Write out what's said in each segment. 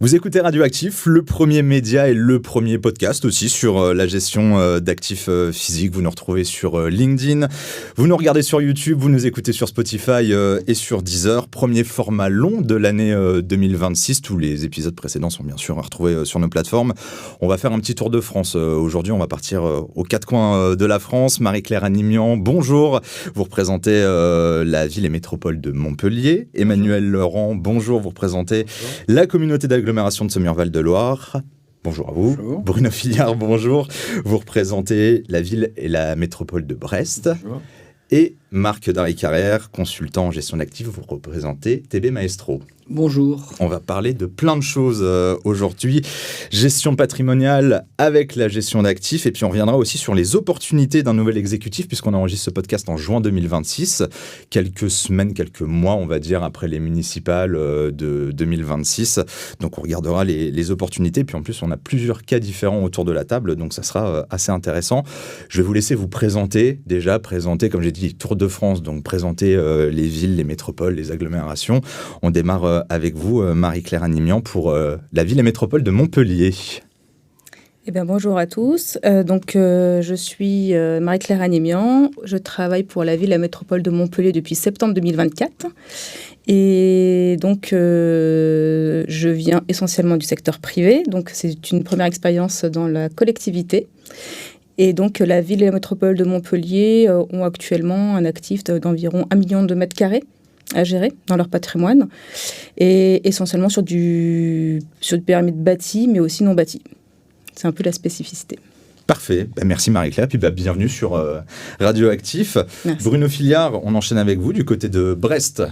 Vous écoutez Radioactif, le premier média et le premier podcast aussi sur la gestion d'actifs physiques. Vous nous retrouvez sur LinkedIn, vous nous regardez sur YouTube, vous nous écoutez sur Spotify et sur Deezer. Premier format long de l'année 2026. Tous les épisodes précédents sont bien sûr à retrouver sur nos plateformes. On va faire un petit tour de France. Aujourd'hui, on va partir aux quatre coins de la France. Marie-Claire Animian, bonjour. Vous représentez la ville et métropole de Montpellier. Emmanuel Laurent, bonjour. Vous représentez la communauté d'agglomération de Saumur-Val-de-Loire. Bonjour à vous. Bonjour. Bruno Filiard, bonjour. Vous représentez la ville et la métropole de Brest. Bonjour. Et Marc Darry-Carrère, consultant en gestion d'actifs, vous représentez TB Maestro. Bonjour. On va parler de plein de choses aujourd'hui. Gestion patrimoniale avec la gestion d'actifs. Et puis on reviendra aussi sur les opportunités d'un nouvel exécutif, puisqu'on enregistre ce podcast en juin 2026. Quelques semaines, quelques mois, on va dire, après les municipales de 2026. Donc on regardera les opportunités. Puis en plus, on a plusieurs cas différents autour de la table. Donc ça sera assez intéressant. Je vais vous laisser vous présenter. Déjà, comme j'ai dit, Tour de France. Donc présenter les villes, les métropoles, les agglomérations. On démarre avec vous, Marie-Claire Animian, pour la ville et métropole de Montpellier. Eh bien, bonjour à tous. Je suis Marie-Claire Animian. Je travaille pour la ville et la métropole de Montpellier depuis septembre 2024. Et donc, je viens essentiellement du secteur privé. Donc, c'est une première expérience dans la collectivité. Et donc, la ville et la métropole de Montpellier ont actuellement un actif d'environ 1 million de mètres carrés à gérer dans leur patrimoine, et essentiellement sur du périmètre bâti, mais aussi non bâti. C'est un peu la spécificité. Parfait. Merci Marie-Claire. Puis bienvenue sur Radioactif. Merci. Bruno Filiard, on enchaîne avec vous du côté de Brest.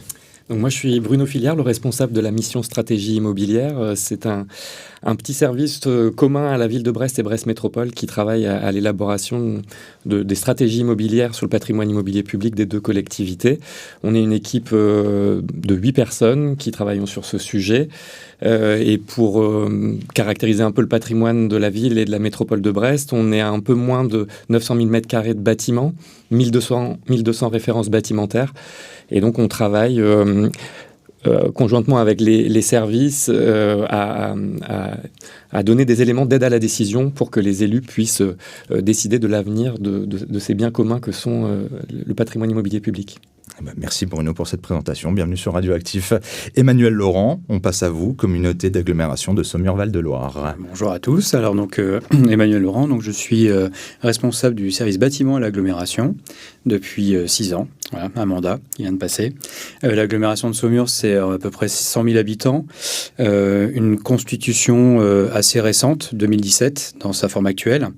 Donc moi, je suis Bruno Filiard, le responsable de la mission stratégie immobilière. C'est un petit service commun à la ville de Brest et Brest Métropole qui travaille à l'élaboration des stratégies immobilières sur le patrimoine immobilier public des deux collectivités. On est une équipe de 8 personnes qui travaillons sur ce sujet. Et pour caractériser un peu le patrimoine de la ville et de la métropole de Brest, on est à un peu moins de 900 000 m² de bâtiments, 1200 références bâtimentaires. Et donc, on travaille conjointement avec les services à donner des éléments d'aide à la décision pour que les élus puissent décider de l'avenir de ces biens communs que sont le patrimoine immobilier public. Merci Bruno pour cette présentation. Bienvenue sur Radioactif. Emmanuel Laurent, on passe à vous, communauté d'agglomération de Saumur-Val-de-Loire. Bonjour à tous. Alors Emmanuel Laurent, je suis responsable du service bâtiment à l'agglomération depuis 6 ans. Voilà, un mandat qui vient de passer. L'agglomération de Saumur, c'est à peu près 100 000 habitants. Une constitution assez récente, 2017, dans sa forme actuelle,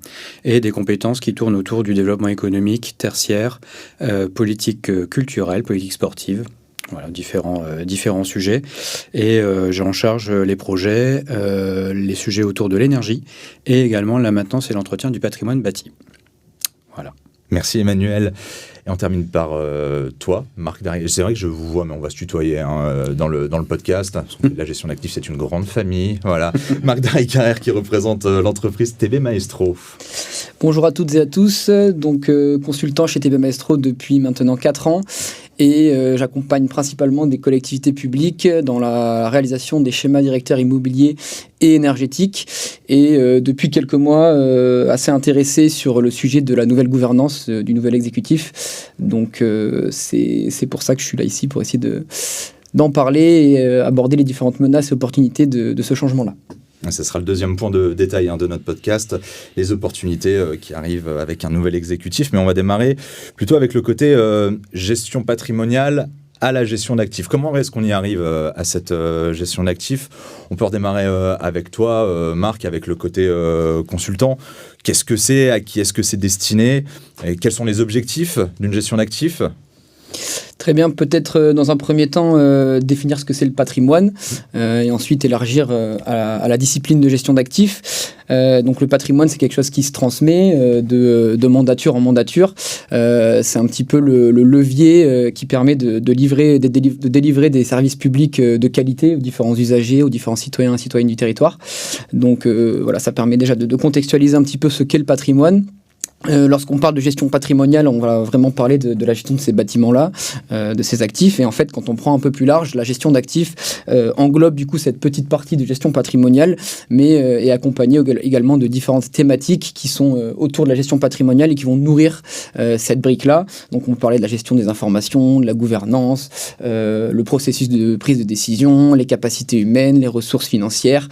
et des compétences qui tournent autour du développement économique, tertiaire, politique culturelle, politique sportive. Voilà, différents sujets. Et j'ai en charge les projets, les sujets autour de l'énergie, et également la maintenance et l'entretien du patrimoine bâti. Voilà. Merci Emmanuel. Et on termine par toi, Marc Darry. C'est vrai que je vous vois, mais on va se tutoyer dans le podcast. Parce que la gestion d'actifs, c'est une grande famille. Voilà. Marc Darry-Carrère qui représente l'entreprise TB Maestro. Bonjour à toutes et à tous. Consultant chez TB Maestro depuis maintenant 4 ans. Et j'accompagne principalement des collectivités publiques dans la réalisation des schémas directeurs immobiliers et énergétiques. Et depuis quelques mois, assez intéressé sur le sujet de la nouvelle gouvernance du nouvel exécutif. Donc c'est pour ça que je suis là ici, pour essayer d'en parler et aborder les différentes menaces et opportunités de ce changement-là. Ce sera le deuxième point de détail de notre podcast, les opportunités qui arrivent avec un nouvel exécutif. Mais on va démarrer plutôt avec le côté gestion patrimoniale à la gestion d'actifs. Comment est-ce qu'on y arrive à cette gestion d'actifs ? On peut redémarrer avec toi, Marc, avec le côté consultant. Qu'est-ce que c'est ? À qui est-ce que c'est destiné ? Et quels sont les objectifs d'une gestion d'actifs ? Très bien, peut-être dans un premier temps définir ce que c'est le patrimoine et ensuite élargir à la discipline de gestion d'actifs. Donc le patrimoine, c'est quelque chose qui se transmet de mandature en mandature. C'est un petit peu le levier qui permet de délivrer des services publics de qualité aux différents usagers, aux différents citoyens et citoyennes du territoire. Donc voilà, ça permet déjà de contextualiser un petit peu ce qu'est le patrimoine. Lorsqu'on parle de gestion patrimoniale, on va vraiment parler de la gestion de ces bâtiments-là, de ces actifs. Et en fait, quand on prend un peu plus large, la gestion d'actifs englobe du coup cette petite partie de gestion patrimoniale, mais est accompagnée également de différentes thématiques qui sont autour de la gestion patrimoniale et qui vont nourrir cette brique-là. Donc on parlait de la gestion des informations, de la gouvernance, le processus de prise de décision, les capacités humaines, les ressources financières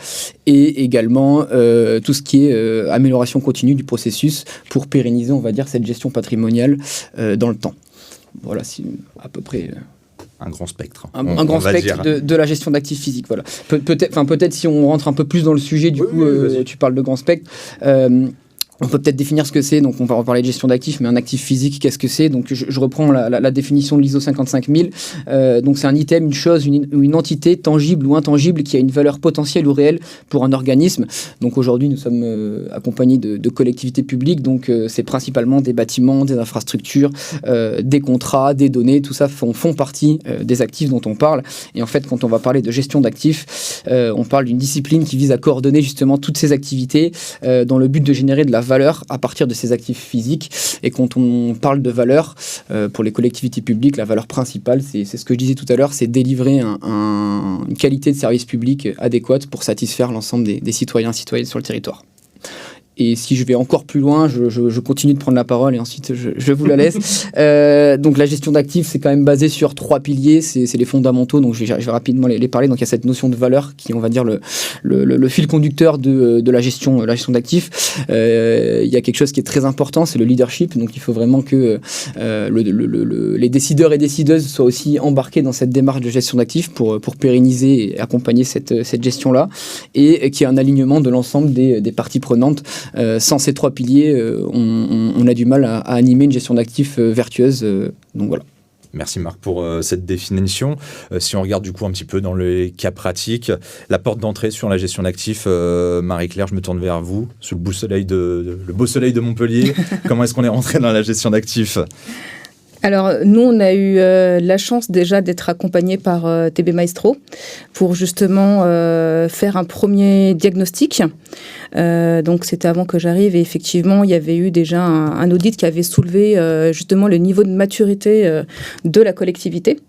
et également tout ce qui est amélioration continue du processus pour pérenniser, on va dire, cette gestion patrimoniale dans le temps. Voilà, c'est à peu près... un grand spectre. Un grand spectre de la gestion d'actifs physiques. Voilà. Peut-être si on rentre un peu plus dans le sujet, du coup, tu parles de grand spectre. On peut peut-être définir ce que c'est, donc on va reparler de gestion d'actifs, mais un actif physique, qu'est-ce que c'est? Donc je reprends la définition de l'ISO 55000. Donc c'est un item, une chose, une entité tangible ou intangible qui a une valeur potentielle ou réelle pour un organisme. Donc aujourd'hui nous sommes accompagnés de collectivités publiques, donc c'est principalement des bâtiments, des infrastructures, des contrats, des données, tout ça font partie des actifs dont on parle. Et en fait quand on va parler de gestion d'actifs, on parle d'une discipline qui vise à coordonner justement toutes ces activités dans le but de générer de la valeur à partir de ces actifs physiques. Et quand on parle de valeur, pour les collectivités publiques, la valeur principale, c'est ce que je disais tout à l'heure, c'est délivrer une qualité de service public adéquate pour satisfaire l'ensemble des citoyens et citoyennes sur le territoire. Et si je vais encore plus loin, je continue de prendre la parole et ensuite je vous la laisse. Donc la gestion d'actifs, c'est quand même basé sur 3 piliers, c'est les fondamentaux, donc je vais rapidement les parler. Donc il y a cette notion de valeur qui, on va dire, le fil conducteur de la gestion d'actifs. Il y a quelque chose qui est très important, c'est le leadership, donc il faut vraiment que les décideurs et décideuses soient aussi embarqués dans cette démarche de gestion d'actifs pour pérenniser et accompagner cette gestion-là, et qu'il y ait un alignement de l'ensemble des parties prenantes. Sans ces 3 piliers, on a du mal à animer une gestion d'actifs vertueuse. Donc voilà. Merci Marc pour cette définition. Si on regarde du coup un petit peu dans les cas pratiques, la porte d'entrée sur la gestion d'actifs, Marie-Claire, je me tourne vers vous, sous le beau soleil de Montpellier. Comment est-ce qu'on est rentré dans la gestion d'actifs ? Alors, nous, on a eu la chance déjà d'être accompagnés par TB Maestro pour justement faire un premier diagnostic. Donc, c'était avant que j'arrive et effectivement, il y avait eu déjà un audit qui avait soulevé justement le niveau de maturité de la collectivité.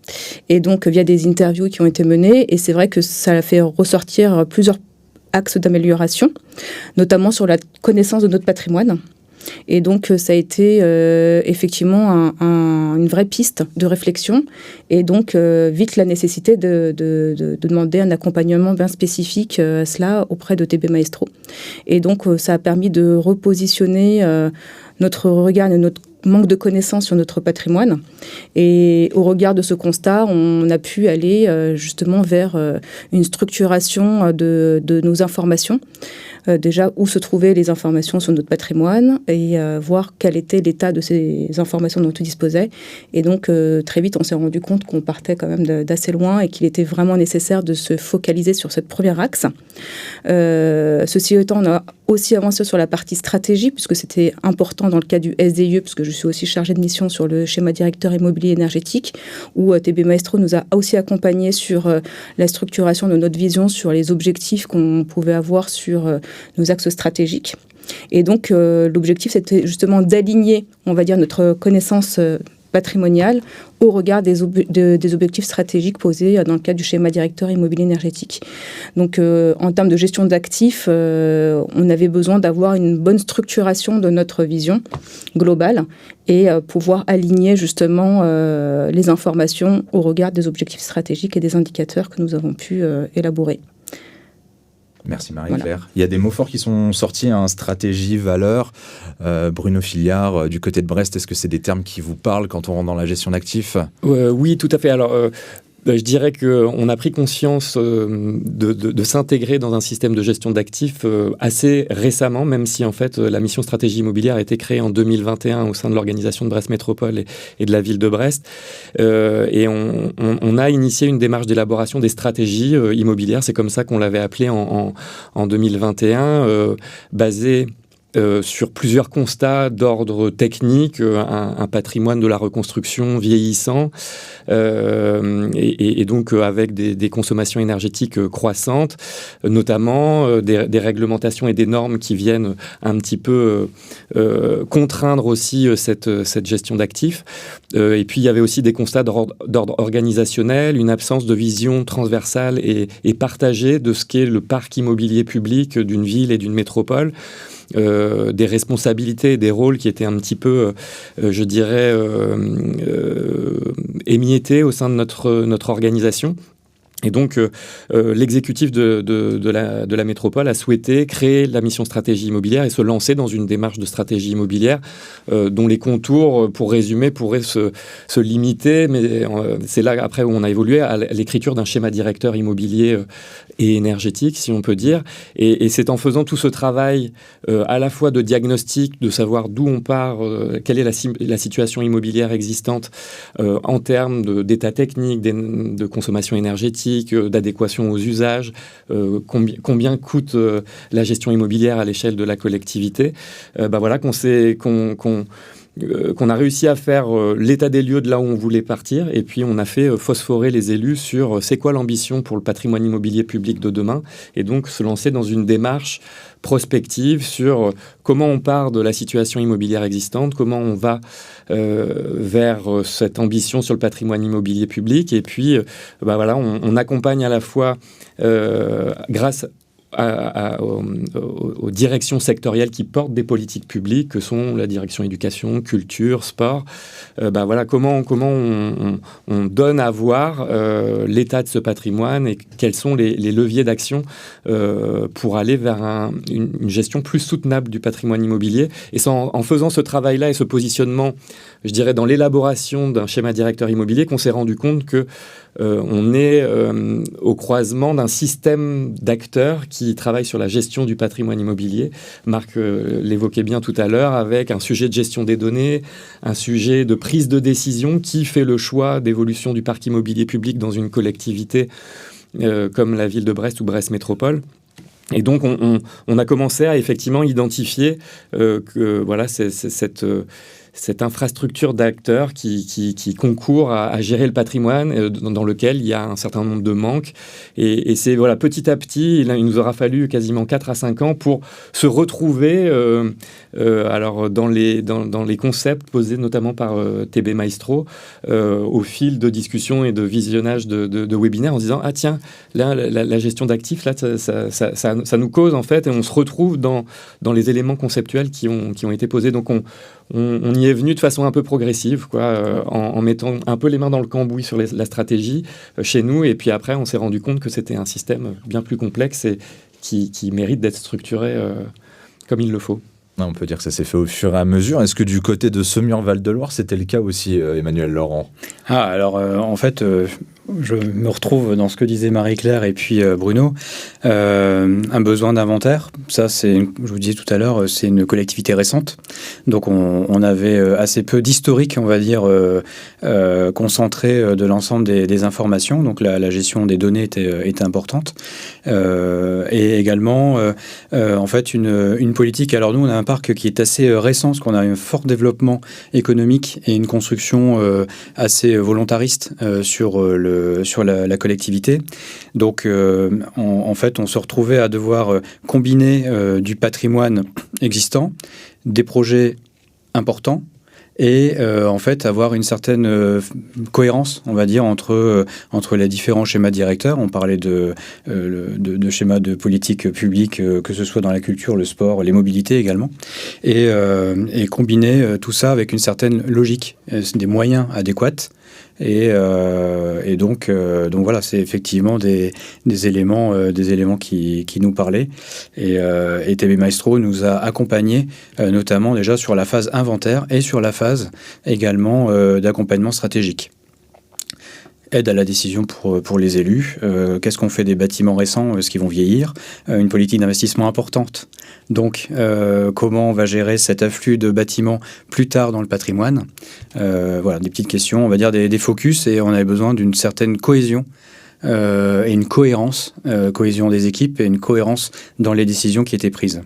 Et donc, via des interviews qui ont été menées, et c'est vrai que ça a fait ressortir plusieurs axes d'amélioration, notamment sur la connaissance de notre patrimoine. Et donc, ça a été effectivement une vraie piste de réflexion. Et donc, vite la nécessité de demander un accompagnement bien spécifique à cela auprès de TB Maestro. Et donc, ça a permis de repositionner notre regard et notre manque de connaissances sur notre patrimoine. Et au regard de ce constat, on a pu aller justement vers une structuration de nos informations. Déjà, où se trouvaient les informations sur notre patrimoine et voir quel était l'état de ces informations dont on disposait. Et donc, très vite, on s'est rendu compte qu'on partait quand même d'assez loin et qu'il était vraiment nécessaire de se focaliser sur cette première axe. Ceci étant, on a aussi avancé sur la partie stratégie, puisque c'était important dans le cas du SDIE, puisque je suis aussi chargée de mission sur le schéma directeur immobilier énergétique, où TB Maestro nous a aussi accompagnés sur la structuration de notre vision, sur les objectifs qu'on pouvait avoir sur nos axes stratégiques. Et donc, l'objectif, c'était justement d'aligner, on va dire, notre connaissance patrimoniale au regard des objectifs stratégiques posés dans le cadre du schéma directeur immobilier énergétique. Donc, en termes de gestion d'actifs, on avait besoin d'avoir une bonne structuration de notre vision globale et pouvoir aligner justement les informations au regard des objectifs stratégiques et des indicateurs que nous avons pu élaborer. Merci Marie-Claire. Voilà. Il y a des mots forts qui sont sortis, stratégie, valeur. Bruno Filiard, du côté de Brest, est-ce que c'est des termes qui vous parlent quand on rentre dans la gestion d'actifs ? Oui, tout à fait. Alors, je dirais qu'on a pris conscience de s'intégrer dans un système de gestion d'actifs assez récemment, même si en fait la mission stratégie immobilière a été créée en 2021 au sein de l'organisation de Brest Métropole et de la ville de Brest. Et on a initié une démarche d'élaboration des stratégies immobilières, c'est comme ça qu'on l'avait appelé en 2021, basée sur plusieurs constats d'ordre technique, un patrimoine de la reconstruction vieillissant, et donc avec des consommations énergétiques croissantes, notamment des réglementations et des normes qui viennent un petit peu contraindre aussi cette gestion d'actifs. Et puis il y avait aussi des constats d'ordre organisationnel, une absence de vision transversale et partagée de ce qu'est le parc immobilier public d'une ville et d'une métropole. Des responsabilités et des rôles qui étaient un petit peu, je dirais, émiettés au sein de notre organisation. Et donc, l'exécutif de la métropole a souhaité créer la mission stratégie immobilière et se lancer dans une démarche de stratégie immobilière dont les contours, pour résumer, pourraient se limiter, mais c'est là après où on a évolué à l'écriture d'un schéma directeur immobilier et énergétique, si on peut dire. Et c'est en faisant tout ce travail à la fois de diagnostic, de savoir d'où on part, quelle est la situation immobilière existante en termes d'état technique, de consommation énergétique, d'adéquation aux usages, combien coûte la gestion immobilière à l'échelle de la collectivité, voilà qu'on a réussi à faire l'état des lieux de là où on voulait partir, et puis on a fait phosphorer les élus sur c'est quoi l'ambition pour le patrimoine immobilier public de demain, et donc se lancer dans une démarche prospective sur comment on part de la situation immobilière existante, comment on va vers cette ambition sur le patrimoine immobilier public, et puis on accompagne à la fois grâce aux directions sectorielles qui portent des politiques publiques, que sont la direction éducation, culture, sport. Comment on donne à voir l'état de ce patrimoine et quels sont les leviers d'action pour aller vers une gestion plus soutenable du patrimoine immobilier. Et en faisant ce travail-là et ce positionnement, je dirais, dans l'élaboration d'un schéma directeur immobilier, qu'on s'est rendu compte que on est au croisement d'un système d'acteurs qui travaillent sur la gestion du patrimoine immobilier. Marc l'évoquait bien tout à l'heure, avec un sujet de gestion des données, un sujet de prise de décision, qui fait le choix d'évolution du parc immobilier public dans une collectivité comme la ville de Brest ou Brest Métropole. Et donc, on a commencé à effectivement identifier que voilà, cette infrastructure d'acteurs qui concourent à gérer le patrimoine, dans lequel il y a un certain nombre de manques. Et c'est petit à petit, il nous aura fallu quasiment 4 à 5 ans pour se retrouver dans les concepts posés notamment par TB Maestro au fil de discussions et de visionnage de webinaires, en se disant « Ah tiens, là, la gestion d'actifs, là, ça nous cause en fait », et on se retrouve dans les éléments conceptuels qui ont été posés. Donc on y est venu de façon un peu progressive, en mettant un peu les mains dans le cambouis sur la stratégie chez nous, et puis après on s'est rendu compte que c'était un système bien plus complexe et qui mérite d'être structuré comme il le faut. On peut dire que ça s'est fait au fur et à mesure. Est-ce que du côté de Saumur-Val-de-Loire, c'était le cas aussi, Emmanuel Laurent ? En fait, je me retrouve dans ce que disait Marie-Claire et puis Bruno. Un besoin d'inventaire, ça, je vous disais tout à l'heure, c'est une collectivité récente. Donc, on avait assez peu d'historique, on va dire, concentré de l'ensemble des informations. Donc, la gestion des données était importante. Et également, en fait, une politique. Alors, nous, on a un parc qui est assez récent, parce qu'on a un fort développement économique et une construction assez volontariste sur la collectivité. Donc, en fait, on se retrouvait à devoir combiner du patrimoine existant, des projets importants, et en fait avoir une certaine cohérence, on va dire, entre les différents schémas directeurs. On parlait de schémas de politique publique, que ce soit dans la culture, le sport, les mobilités également, et combiner tout ça avec une certaine logique, des moyens adéquats. Et donc voilà, c'est effectivement des éléments qui nous parlaient. Et TB Maestro nous a accompagnés, notamment déjà sur la phase inventaire et sur la phase également d'accompagnement stratégique. Aide à la décision pour les élus. Qu'est-ce qu'on fait des bâtiments récents, ce qui vont vieillir, une politique d'investissement importante. Donc, comment on va gérer cet afflux de bâtiments plus tard dans le patrimoine. Voilà, des petites questions, on va dire des focus, et on avait besoin d'une certaine cohésion et une cohérence des équipes et une cohérence dans les décisions qui étaient prises.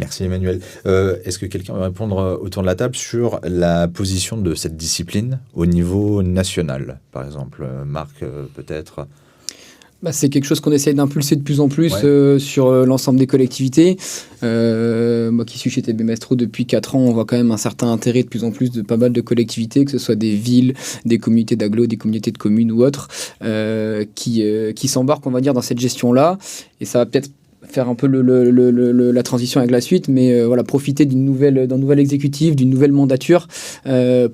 Merci Emmanuel. Est-ce que quelqu'un va répondre autour de la table sur la position de cette discipline au niveau national, par exemple? Marc, peut-être? C'est quelque chose qu'on essaye d'impulser de plus en plus sur l'ensemble des collectivités. Moi qui suis chez TB Maestro depuis 4 ans, on voit quand même un certain intérêt de plus en plus de pas mal de collectivités, que ce soit des villes, des communautés d'agglo, des communautés de communes ou autres, qui s'embarquent, on va dire, dans cette gestion-là. Et ça va peut-être faire un peu la transition avec la suite, mais profiter d'un nouvel exécutif, d'une nouvelle mandature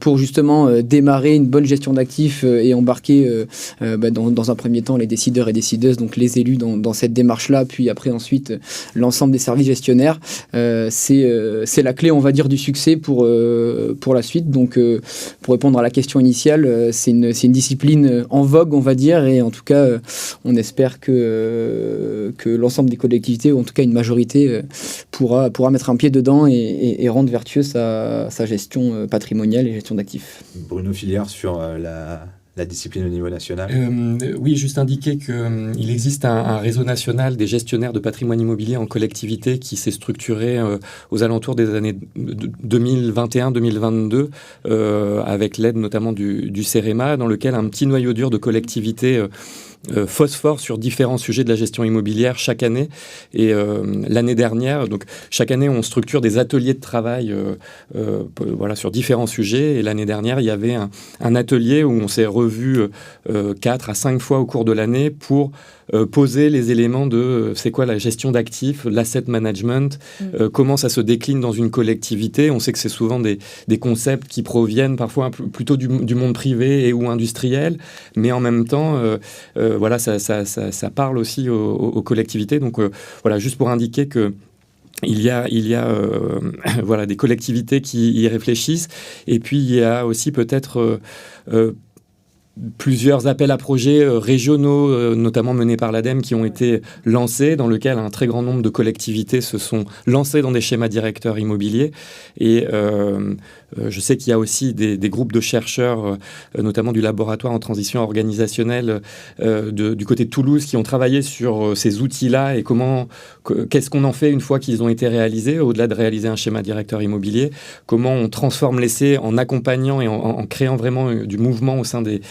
pour justement démarrer une bonne gestion d'actifs et embarquer dans un premier temps les décideurs et décideuses, donc les élus dans cette démarche-là, puis après ensuite l'ensemble des services gestionnaires. C'est la clé, on va dire, du succès pour la suite. Donc pour répondre à la question initiale, c'est une discipline en vogue, on va dire, et en tout cas on espère que l'ensemble des collectivités, ou en tout cas une majorité, pourra mettre un pied dedans et rendre vertueux sa gestion patrimoniale et gestion d'actifs. Bruno Filière sur la discipline au niveau national. Oui, juste indiquer qu'il existe un réseau national des gestionnaires de patrimoine immobilier en collectivité qui s'est structuré aux alentours des années 2021-2022 avec l'aide notamment du CEREMA, dans lequel un petit noyau dur de collectivités phosphore sur différents sujets de la gestion immobilière chaque année. Et l'année dernière, donc chaque année, on structure des ateliers de travail sur différents sujets. Et l'année dernière, il y avait un atelier où on s'est revu 4 à 5 fois au cours de l'année pour poser les éléments de c'est quoi la gestion d'actifs, l'asset management, comment ça se décline dans une collectivité. On sait que c'est souvent des concepts qui proviennent parfois plutôt du monde privé et ou industriel, mais en même temps, ça parle aussi aux collectivités. Donc juste pour indiquer que il y a des collectivités qui y réfléchissent, et puis il y a aussi peut-être plusieurs appels à projets régionaux, notamment menés par l'ADEME, qui ont été lancés, dans lequel un très grand nombre de collectivités se sont lancées dans des schémas directeurs immobiliers. Et je sais qu'il y a aussi des groupes de chercheurs, notamment du laboratoire en transition organisationnelle du côté de Toulouse, qui ont travaillé sur ces outils-là et qu'est-ce qu'on en fait une fois qu'ils ont été réalisés, au-delà de réaliser un schéma directeur immobilier, comment on transforme l'essai en accompagnant et en créant vraiment du mouvement au sein des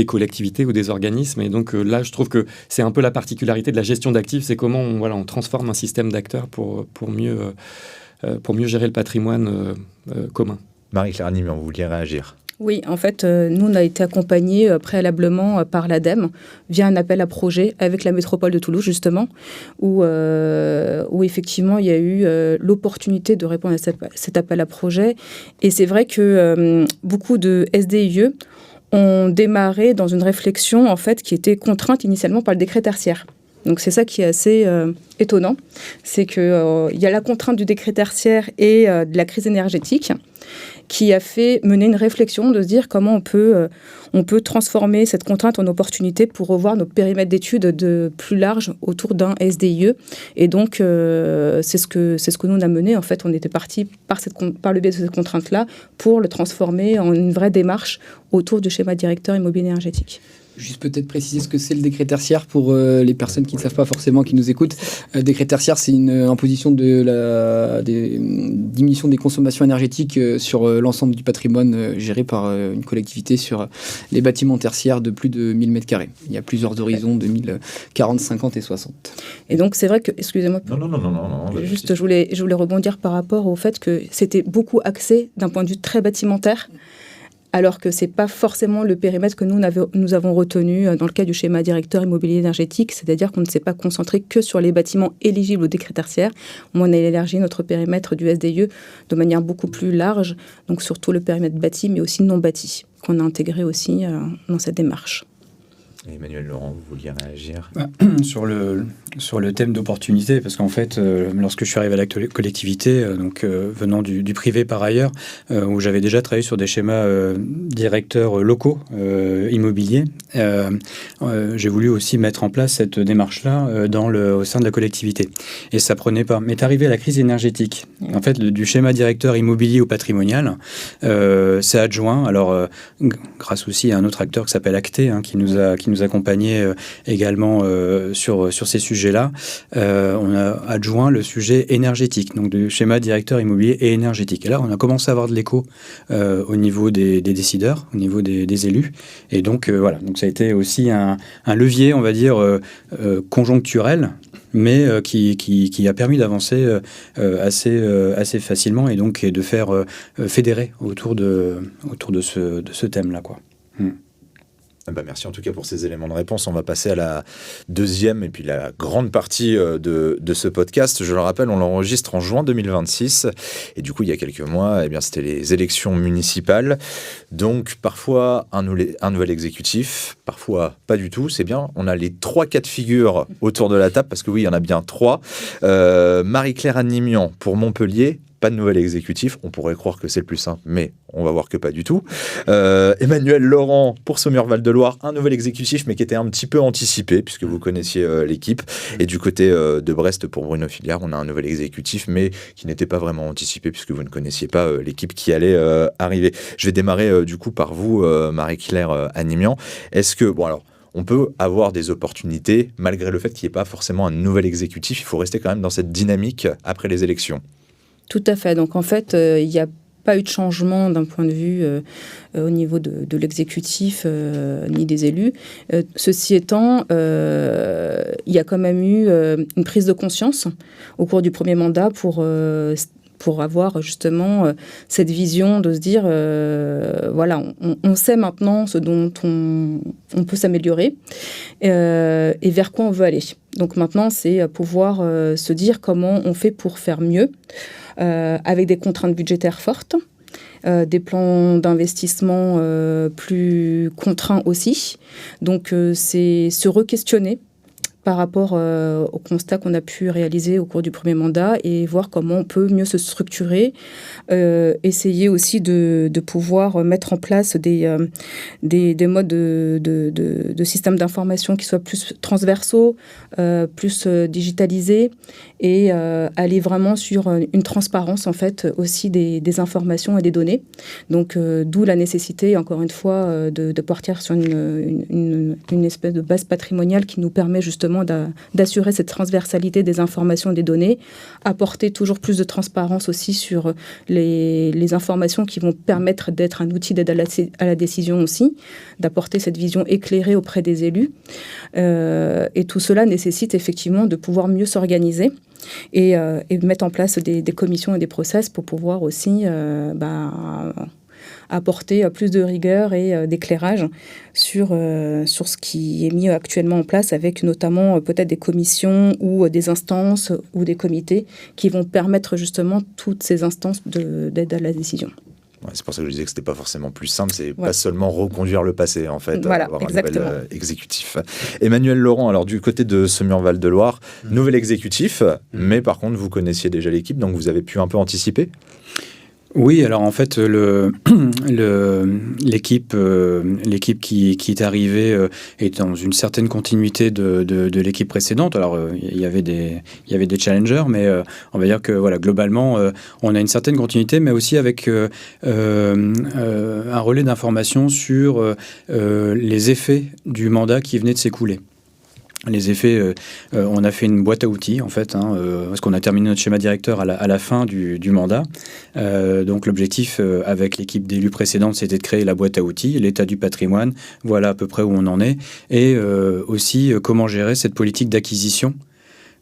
collectivités ou des organismes. Et donc là, je trouve que c'est un peu la particularité de la gestion d'actifs, c'est comment on transforme un système d'acteurs pour mieux gérer le patrimoine commun. Marie-Claire Nimian, vous vouliez réagir? Oui, en fait, nous, on a été accompagnés préalablement par l'ADEME via un appel à projet avec la métropole de Toulouse, justement, où effectivement, il y a eu l'opportunité de répondre à cet appel à projet. Et c'est vrai que beaucoup de SDIE ont démarré dans une réflexion, en fait, qui était contrainte initialement par le décret tertiaire. Donc c'est ça qui est assez étonnant, c'est qu'il y a la contrainte du décret tertiaire et de la crise énergétique qui a fait mener une réflexion de se dire comment on peut transformer cette contrainte en opportunité pour revoir nos périmètres d'études de plus large autour d'un SDIE. Et donc c'est ce que nous on a mené. En fait, on était parti par le biais de cette contrainte-là pour le transformer en une vraie démarche autour du schéma directeur immobilier énergétique. Juste peut-être préciser ce que c'est le décret tertiaire pour les personnes qui ne savent pas forcément, qui nous écoutent. Le décret tertiaire, c'est une imposition de diminution des consommations énergétiques sur l'ensemble du patrimoine géré par une collectivité sur les bâtiments tertiaires de plus de 1000 m². Il y a plusieurs horizons, 2040, 50 et 60. Et donc c'est vrai que, excusez-moi, Non. Juste, je voulais rebondir par rapport au fait que c'était beaucoup axé d'un point de vue très bâtimentaire, alors que ce n'est pas forcément le périmètre que nous avons retenu dans le cas du schéma directeur immobilier énergétique, c'est-à-dire qu'on ne s'est pas concentré que sur les bâtiments éligibles au décret tertiaire. On a élargi notre périmètre du SDIE de manière beaucoup plus large, donc surtout le périmètre bâti, mais aussi non bâti, qu'on a intégré aussi dans cette démarche. Emmanuel Laurent, vous vouliez réagir? Sur le thème d'opportunité, parce qu'en fait, lorsque je suis arrivé à la collectivité, venant du privé par ailleurs, où j'avais déjà travaillé sur des schémas directeurs locaux immobiliers, j'ai voulu aussi mettre en place cette démarche-là au sein de la collectivité. Et ça prenait pas. Mais est arrivé à la crise énergétique. En fait, du schéma directeur immobilier au patrimonial, c'est adjoint. Alors, grâce aussi à un autre acteur qui s'appelle Acté, qui nous nous accompagnait également sur ces sujets-là, on a adjoint le sujet énergétique, donc du schéma directeur immobilier et énergétique. Et là, on a commencé à avoir de l'écho au niveau des décideurs, au niveau des élus. Et donc, voilà, donc ça a été aussi un levier, on va dire, conjoncturel, mais qui a permis d'avancer assez facilement et donc de faire fédérer autour de ce thème-là, quoi. Merci en tout cas pour ces éléments de réponse. On va passer à la deuxième et puis la grande partie de ce podcast. Je le rappelle, on l'enregistre en juin 2026 et du coup il y a quelques mois, c'était les élections municipales. Donc parfois un nouvel exécutif, parfois pas du tout. C'est bien, on a les 3 cas de figure autour de la table parce que oui, il y en a bien 3. Marie-Claire Annimian pour Montpellier. Pas de nouvel exécutif, on pourrait croire que c'est le plus simple, mais on va voir que pas du tout. Emmanuel Laurent pour Saumur-Val-de-Loire, un nouvel exécutif, mais qui était un petit peu anticipé, puisque vous connaissiez l'équipe. Et du côté de Brest pour Bruno Filière, on a un nouvel exécutif, mais qui n'était pas vraiment anticipé, puisque vous ne connaissiez pas l'équipe qui allait arriver. Je vais démarrer du coup par vous, Marie-Claire Annimian. Est-ce que, on peut avoir des opportunités, malgré le fait qu'il n'y ait pas forcément un nouvel exécutif, il faut rester quand même dans cette dynamique après les élections. Tout à fait. Donc, en fait, il n'y a pas eu de changement d'un point de vue au niveau de l'exécutif ni des élus. Ceci étant, il y a quand même eu une prise de conscience au cours du premier mandat pour avoir justement cette vision de se dire, on sait maintenant ce dont on peut s'améliorer et vers quoi on veut aller. Donc maintenant, c'est pouvoir se dire comment on fait pour faire mieux, avec des contraintes budgétaires fortes, des plans d'investissement plus contraints aussi. Donc c'est se re-questionner par rapport au constat qu'on a pu réaliser au cours du premier mandat et voir comment on peut mieux se structurer, essayer aussi de pouvoir mettre en place des modes de systèmes d'information qui soient plus transversaux, plus digitalisés et aller vraiment sur une transparence en fait aussi des informations et des données. Donc d'où la nécessité, encore une fois, de partir sur une espèce de base patrimoniale qui nous permet justement d'assurer cette transversalité des informations et des données, apporter toujours plus de transparence aussi sur les informations qui vont permettre d'être un outil d'aide à la décision aussi, d'apporter cette vision éclairée auprès des élus. Et tout cela nécessite effectivement de pouvoir mieux s'organiser et mettre en place des commissions et des process pour pouvoir aussi apporter plus de rigueur et d'éclairage sur ce qui est mis actuellement en place, avec notamment peut-être des commissions ou des instances ou des comités qui vont permettre justement toutes ces instances d'aide à la décision. Ouais, c'est pour ça que je disais que c'était pas forcément plus simple, c'est pas seulement reconduire le passé en fait, avoir exactement. un nouvel exécutif. Emmanuel Laurent, alors du côté de Saumur-Val-de-Loire, nouvel exécutif, mais par contre vous connaissiez déjà l'équipe, donc vous avez pu un peu anticiper. Oui, alors en fait, l'équipe qui est arrivée est dans une certaine continuité de l'équipe précédente. Alors, il y avait des challengers, mais on va dire que voilà, globalement, on a une certaine continuité, mais aussi avec un relais d'information sur les effets du mandat qui venait de s'écouler. Les effets, on a fait une boîte à outils en fait, parce qu'on a terminé notre schéma directeur à la fin du mandat. Donc l'objectif avec l'équipe d'élus précédente, c'était de créer la boîte à outils, l'état du patrimoine, voilà à peu près où on en est, et aussi comment gérer cette politique d'acquisition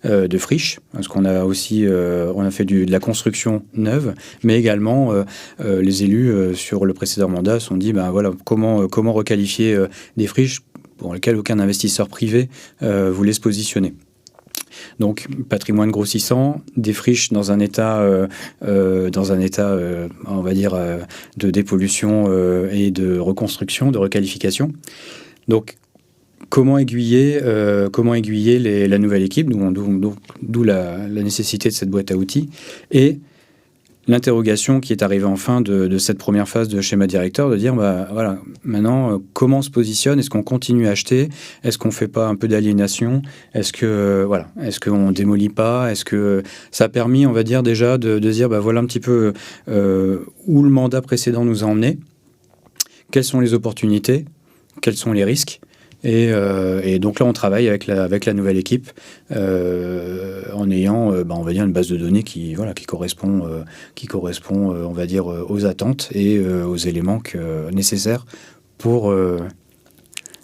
de friches, parce qu'on a aussi on a fait de la construction neuve, mais également les élus sur le précédent mandat se sont dit comment requalifier des friches pour lesquels aucun investisseur privé voulait se positionner. Donc, patrimoine grossissant, des friches dans un état, on va dire, de dépollution et de reconstruction, de requalification. Donc, comment aiguiller la nouvelle équipe, d'où la nécessité de cette boîte à outils, et l'interrogation qui est arrivée en fin de cette première phase de schéma directeur, de dire, maintenant, comment on se positionne? Est-ce qu'on continue à acheter? Est-ce qu'on ne fait pas un peu d'aliénation? Est-ce qu'on ne démolit pas? Est-ce que ça a permis, on va dire, déjà de dire, voilà un petit peu où le mandat précédent nous a emmenés, quelles sont les opportunités, quels sont les risques, Et donc là, on travaille avec la nouvelle équipe en ayant, on va dire, une base de données qui correspond, on va dire, aux attentes et aux éléments nécessaires pour,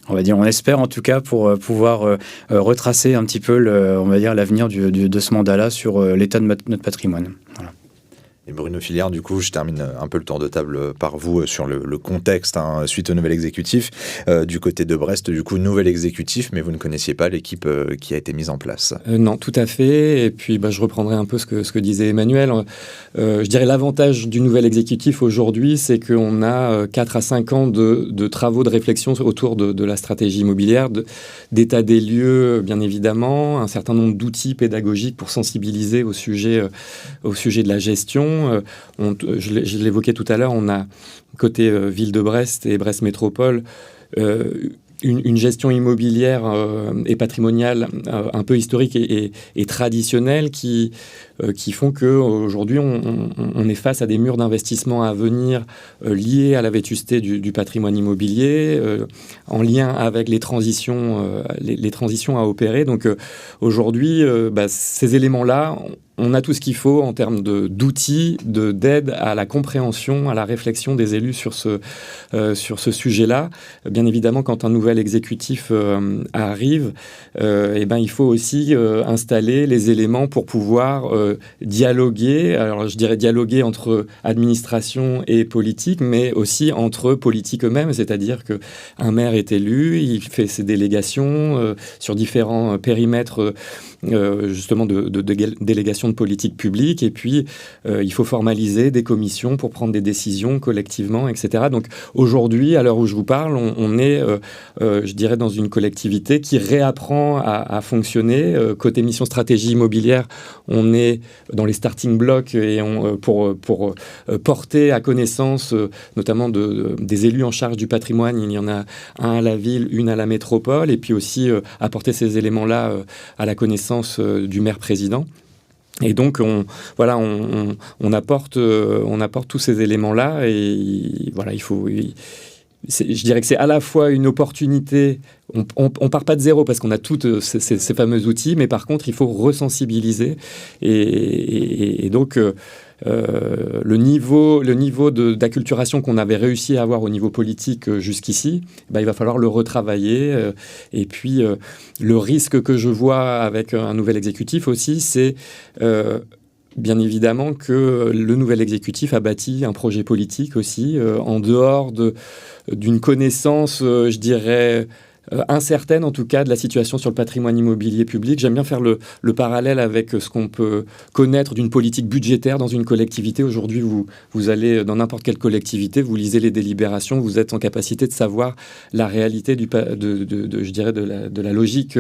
on va dire, on espère en tout cas, pour pouvoir retracer un petit peu, on va dire, l'avenir de ce mandat-là sur l'état de notre patrimoine. Voilà. Et Bruno Filière, du coup, je termine un peu le tour de table par vous sur le contexte suite au nouvel exécutif. Du côté de Brest, du coup, nouvel exécutif, mais vous ne connaissiez pas l'équipe qui a été mise en place. Non, tout à fait. Et puis, je reprendrai un peu ce que disait Emmanuel. Je dirais l'avantage du nouvel exécutif aujourd'hui, c'est qu'on a 4 à 5 ans de travaux de réflexion autour de la stratégie immobilière, d'état des lieux, bien évidemment, un certain nombre d'outils pédagogiques pour sensibiliser au sujet de la gestion. Je l'évoquais tout à l'heure, on a côté ville de Brest et Brest Métropole une gestion immobilière et patrimoniale un peu historique et traditionnelle qui font qu'aujourd'hui on est face à des murs d'investissement à venir liés à la vétusté du patrimoine immobilier, en lien avec les transitions à opérer. Donc aujourd'hui, ces éléments-là, on a tout ce qu'il faut en termes d'outils, d'aide à la compréhension, à la réflexion des élus sur ce sujet-là. Bien évidemment, quand un nouvel exécutif arrive, il faut aussi installer les éléments pour pouvoir dialoguer. Alors, je dirais dialoguer entre administration et politique, mais aussi entre politiques eux-mêmes. C'est-à-dire qu'un maire est élu, il fait ses délégations sur différents périmètres justement de délégation de politique publique, et puis il faut formaliser des commissions pour prendre des décisions collectivement, etc. Donc aujourd'hui, à l'heure où je vous parle, on est, je dirais, dans une collectivité qui réapprend à fonctionner. Côté mission stratégie immobilière, on est dans les starting blocks et pour porter à connaissance notamment des élus en charge du patrimoine. Il y en a un à la ville, une à la métropole, et puis aussi apporter ces éléments-là à la connaissance du maire-président. Et donc, on apporte tous ces éléments-là, et voilà, je dirais que c'est à la fois une opportunité. On part pas de zéro parce qu'on a tous ces fameux outils, mais par contre, il faut resensibiliser. Et donc, le niveau d'acculturation qu'on avait réussi à avoir au niveau politique jusqu'ici, il va falloir le retravailler. Et puis, le risque que je vois avec un nouvel exécutif aussi, c'est bien évidemment que le nouvel exécutif a bâti un projet politique aussi, en dehors d'une connaissance, je dirais, incertaine en tout cas de la situation sur le patrimoine immobilier public. J'aime bien faire le parallèle avec ce qu'on peut connaître d'une politique budgétaire dans une collectivité. Aujourd'hui, vous allez dans n'importe quelle collectivité, vous lisez les délibérations, vous êtes en capacité de savoir la réalité de la logique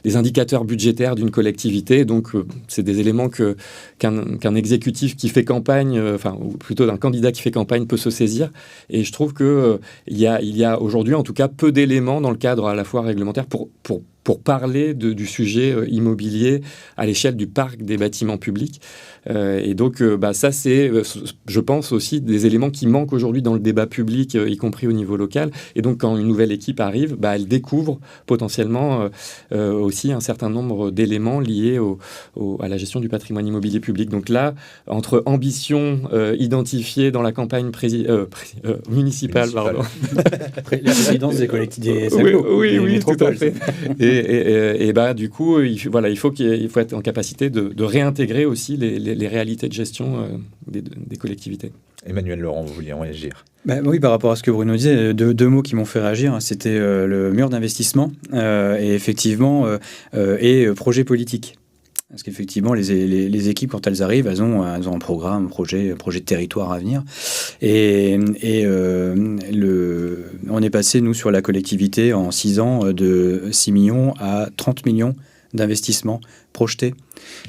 des indicateurs budgétaires d'une collectivité. Donc, c'est des éléments qu'un exécutif qui fait campagne, ou plutôt d'un candidat qui fait campagne peut se saisir. Et je trouve qu'il y a aujourd'hui, en tout cas, peu d'éléments dans le cadre à la fois réglementaire pour parler du sujet immobilier à l'échelle du parc des bâtiments publics. Et donc, ça, c'est, je pense, aussi des éléments qui manquent aujourd'hui dans le débat public, y compris au niveau local. Et donc, quand une nouvelle équipe arrive, elle découvre potentiellement aussi un certain nombre d'éléments liés à la gestion du patrimoine immobilier public. Donc là, entre ambition identifiée dans la campagne municipale, pardon. La présidence des collectivités. Oui, tout à fait. Et du coup, il faut être en capacité de réintégrer aussi les réalités de gestion des collectivités. Emmanuel Laurent, vous vouliez réagir? Oui, par rapport à ce que Bruno disait, deux mots qui m'ont fait réagir, c'était le mur d'investissement et effectivement projet politique. Parce qu'effectivement, les équipes, quand elles arrivent, elles ont un programme, un projet de territoire à venir. Et on est passé, nous, sur la collectivité, en 6 ans, de 6 millions à 30 millions d'investissements projetés,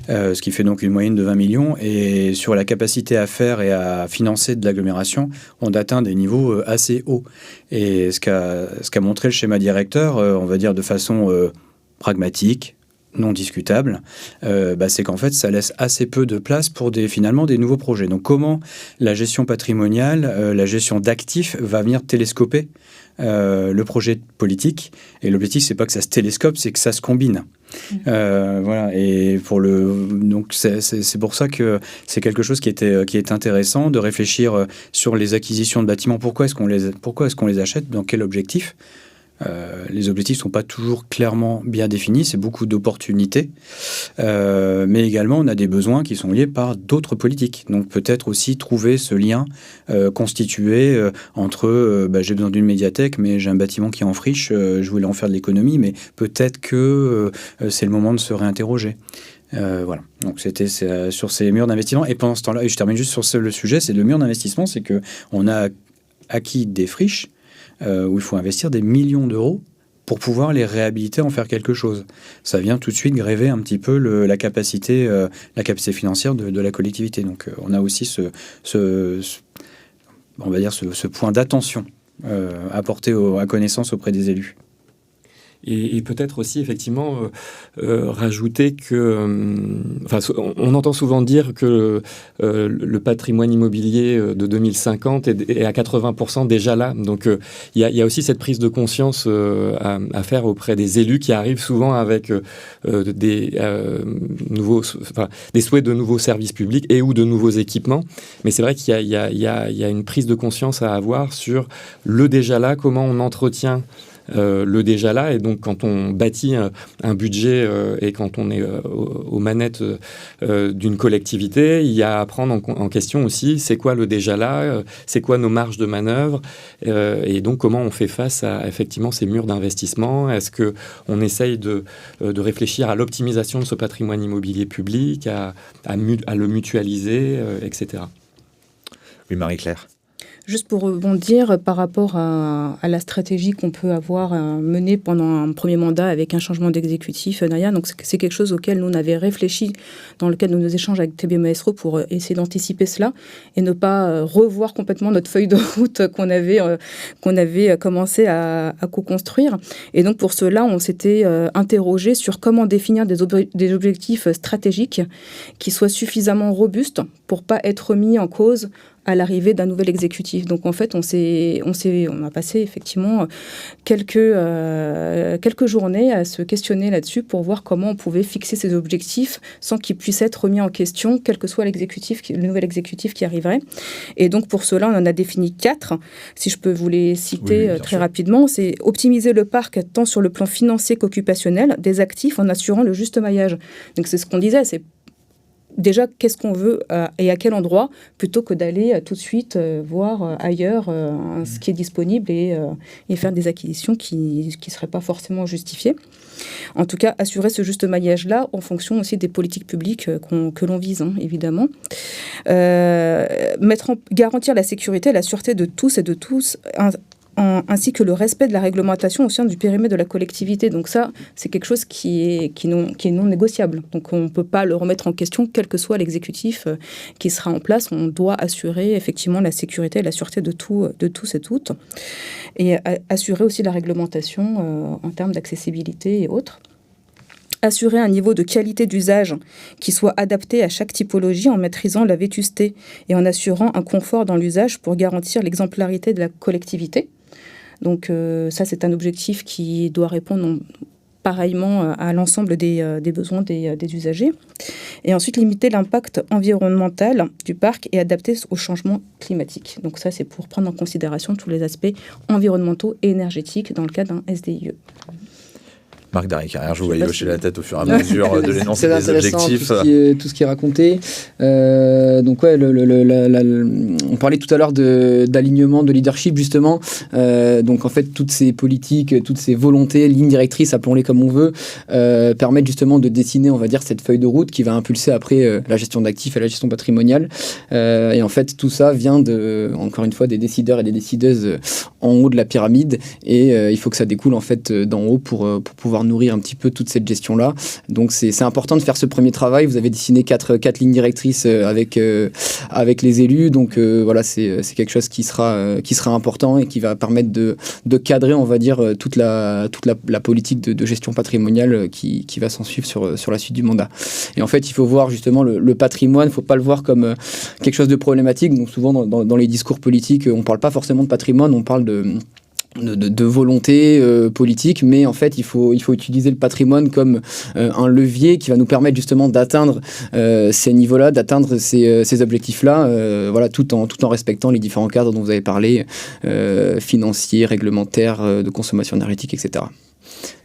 ce qui fait donc une moyenne de 20 millions. Et sur la capacité à faire et à financer de l'agglomération, on atteint des niveaux assez hauts. Et ce qu'a montré le schéma directeur, on va dire de façon pragmatique, non discutable, c'est qu'en fait, ça laisse assez peu de place pour finalement des nouveaux projets. Donc, comment la gestion patrimoniale, la gestion d'actifs va venir télescoper le projet politique? Et l'objectif, c'est pas que ça se télescope, c'est que ça se combine. Voilà. Et donc c'est pour ça que c'est quelque chose qui est intéressant de réfléchir sur les acquisitions de bâtiments. Pourquoi est-ce qu'on les achète? Dans quel objectif? Les objectifs ne sont pas toujours clairement bien définis, c'est beaucoup d'opportunités, mais également on a des besoins qui sont liés par d'autres politiques. Donc peut-être aussi trouver ce lien constitué entre j'ai besoin d'une médiathèque, mais j'ai un bâtiment qui est en friche, je voulais en faire de l'économie, mais peut-être que c'est le moment de se réinterroger. Voilà, donc c'était sur ces murs d'investissement. Et pendant ce temps-là, et je termine juste sur le sujet, c'est le mur d'investissement, c'est qu'on a acquis des friches où il faut investir des millions d'euros pour pouvoir les réhabiliter, en faire quelque chose. Ça vient tout de suite gréver un petit peu la capacité financière de la collectivité. Donc on a aussi ce point d'attention à porter à connaissance auprès des élus. Et peut-être aussi, effectivement, rajouter que... on entend souvent dire que le patrimoine immobilier de 2050 est à 80% déjà là. Donc, il y a aussi cette prise de conscience à faire auprès des élus qui arrivent souvent avec des souhaits de nouveaux services publics et ou de nouveaux équipements. Mais c'est vrai qu'il y a une prise de conscience à avoir sur le déjà là, comment on entretient le déjà là, et donc quand on bâtit un budget et quand on est aux manettes d'une collectivité, il y a à prendre en question aussi c'est quoi le déjà là, c'est quoi nos marges de manœuvre, et donc comment on fait face à effectivement ces murs d'investissement. Est-ce qu'on essaye de réfléchir à l'optimisation de ce patrimoine immobilier public, à le mutualiser, etc. Oui, Marie-Claire. Juste pour rebondir par rapport à la stratégie qu'on peut avoir menée pendant un premier mandat avec un changement d'exécutif, Naya, donc c'est quelque chose auquel nous on avait réfléchi dans le cadre de nos échanges avec TB Maestro pour essayer d'anticiper cela et ne pas revoir complètement notre feuille de route qu'on avait commencé à co-construire. Et donc pour cela, on s'était interrogé sur comment définir des objectifs stratégiques qui soient suffisamment robustes pour pas être mis en cause à l'arrivée d'un nouvel exécutif. Donc en fait, on a passé effectivement quelques journées à se questionner là-dessus pour voir comment on pouvait fixer ces objectifs sans qu'ils puissent être remis en question, quel que soit le nouvel exécutif qui arriverait. Et donc pour cela, on en a défini 4. Si je peux vous les citer très rapidement, c'est optimiser le parc tant sur le plan financier qu'occupationnel des actifs en assurant le juste maillage. Donc c'est ce qu'on disait, c'est déjà, qu'est-ce qu'on veut et à quel endroit, plutôt que d'aller tout de suite voir ailleurs ce qui est disponible et faire des acquisitions qui ne seraient pas forcément justifiées. En tout cas, assurer ce juste maillage-là en fonction aussi des politiques publiques que l'on vise, évidemment. Garantir la sécurité et la sûreté de tous et de tous, ainsi que le respect de la réglementation au sein du périmètre de la collectivité. Donc ça, c'est quelque chose qui est non négociable. Donc on ne peut pas le remettre en question, quel que soit l'exécutif qui sera en place. On doit assurer effectivement la sécurité et la sûreté de tous et toutes. Et assurer aussi la réglementation en termes d'accessibilité et autres. Assurer un niveau de qualité d'usage qui soit adapté à chaque typologie en maîtrisant la vétusté et en assurant un confort dans l'usage pour garantir l'exemplarité de la collectivité. Donc ça, c'est un objectif qui doit répondre pareillement à l'ensemble des besoins des usagers. Et ensuite, limiter l'impact environnemental du parc et adapter au changement climatique. Donc ça, c'est pour prendre en considération tous les aspects environnementaux et énergétiques dans le cadre d'un SDIE. Marc Darry-Carrière, je vous voyais hocher la tête au fur et à mesure de l'énoncé des objectifs. Tout ce qui est raconté. Donc ouais, on parlait tout à l'heure d'alignement, de leadership justement. Donc en fait, toutes ces politiques, toutes ces volontés, lignes directrices, appelons-les comme on veut, permettent justement de dessiner, on va dire, cette feuille de route qui va impulser après la gestion d'actifs et la gestion patrimoniale. Et en fait, tout ça vient encore une fois, des décideurs et des décideuses en haut de la pyramide. Et il faut que ça découle en fait d'en haut pour pouvoir pouvoir nourrir un petit peu toute cette gestion-là. Donc c'est important de faire ce premier travail. Vous avez dessiné quatre lignes directrices avec les élus. Donc voilà, c'est quelque chose qui sera important et qui va permettre de cadrer, on va dire, toute la politique de gestion patrimoniale qui va s'en suivre sur la suite du mandat. Et en fait, il faut voir justement le patrimoine, il ne faut pas le voir comme quelque chose de problématique. Donc souvent dans les discours politiques, on ne parle pas forcément de patrimoine, on parle de volonté politique, mais en fait il faut utiliser le patrimoine comme un levier qui va nous permettre justement d'atteindre ces niveaux-là, d'atteindre ces objectifs-là, voilà, tout en respectant les différents cadres dont vous avez parlé, financiers, réglementaires, de consommation énergétique, etc.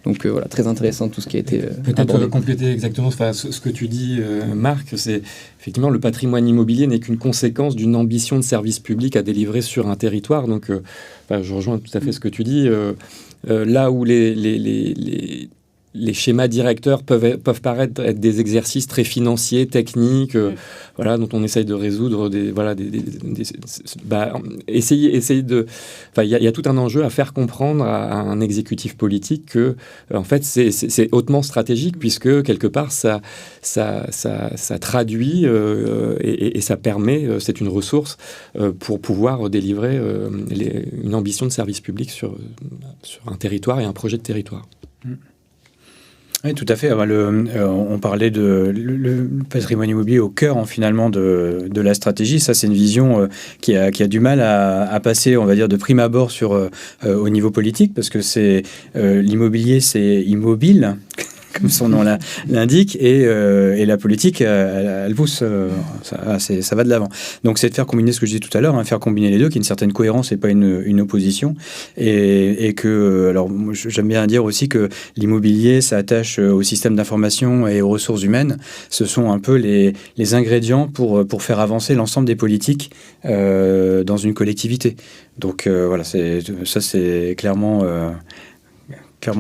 Donc voilà, très intéressant tout ce qui a été peut-être compléter exactement ce que tu dis, Marc. C'est effectivement le patrimoine immobilier n'est qu'une conséquence d'une ambition de service public à délivrer sur un territoire. Donc je rejoins tout à fait ce que tu dis. Là où les schémas directeurs peuvent paraître être des exercices très financiers, techniques, voilà, dont on essaye de résoudre essayer de. Enfin, il y a tout un enjeu à faire comprendre à un exécutif politique que, en fait, c'est hautement stratégique puisque quelque part ça traduit et ça permet, c'est une ressource pour pouvoir délivrer une ambition de service public sur un territoire et un projet de territoire. Oui, tout à fait. On parlait de le patrimoine immobilier au cœur finalement de la stratégie. Ça, c'est une vision qui a du mal à passer, on va dire, de prime abord au niveau politique, parce que l'immobilier, c'est immobile, comme son nom l'indique, et la politique, elle pousse, ça va de l'avant. Donc c'est de faire combiner ce que je disais tout à l'heure, faire combiner les deux, qu'il y ait une certaine cohérence et pas une opposition, et que, alors moi, j'aime bien dire aussi que l'immobilier s'attache au système d'information et aux ressources humaines. Ce sont un peu les ingrédients pour faire avancer l'ensemble des politiques dans une collectivité. Donc voilà, c'est clairement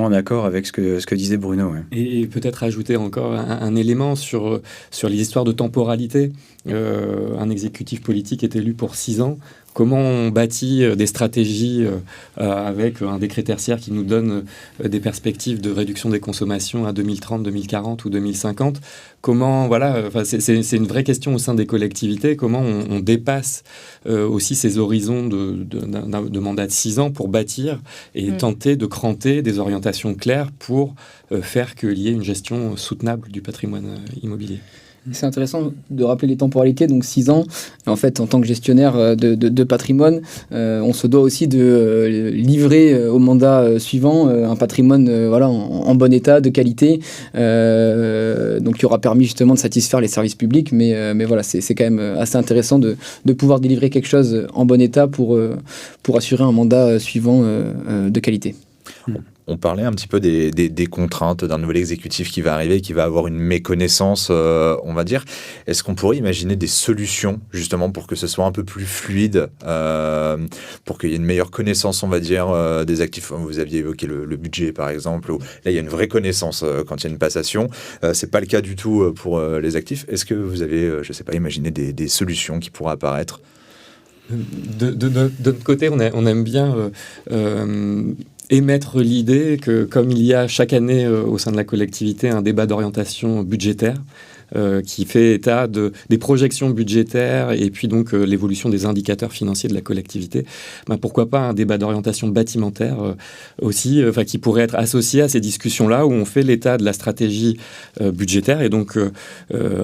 d'accord avec ce que disait Bruno. Ouais. Et peut-être ajouter encore un élément sur les histoires de temporalité. Un exécutif politique est élu pour 6 ans. Comment on bâtit des stratégies avec un décret tertiaire qui nous donne des perspectives de réduction des consommations à 2030, 2040 ou 2050 ? Comment, voilà, c'est une vraie question au sein des collectivités. Comment on dépasse aussi ces horizons de mandat de 6 ans pour bâtir et tenter de cranter des orientations claires pour faire qu'il y ait une gestion soutenable du patrimoine immobilier. C'est intéressant de rappeler les temporalités, donc 6 ans. En fait, en tant que gestionnaire de patrimoine, on se doit aussi de livrer au mandat suivant un patrimoine en bon état, de qualité, donc qui aura permis justement de satisfaire les services publics. Mais voilà, c'est quand même assez intéressant de pouvoir délivrer quelque chose en bon état pour assurer un mandat suivant de qualité. On parlait un petit peu des contraintes d'un nouvel exécutif qui va arriver, qui va avoir une méconnaissance, on va dire. Est-ce qu'on pourrait imaginer des solutions, justement, pour que ce soit un peu plus fluide, pour qu'il y ait une meilleure connaissance, on va dire, des actifs ? Vous aviez évoqué le budget, par exemple. Où, là, il y a une vraie connaissance quand il y a une passation. C'est pas le cas du tout pour les actifs. Est-ce que vous avez, je sais pas, imaginé des solutions qui pourraient apparaître ? De notre côté, on aime bien émettre l'idée que, comme il y a chaque année au sein de la collectivité un débat d'orientation budgétaire qui fait état des projections budgétaires et puis donc l'évolution des indicateurs financiers de la collectivité, pourquoi pas un débat d'orientation bâtimentaire aussi, qui pourrait être associé à ces discussions-là où on fait l'état de la stratégie budgétaire. Et donc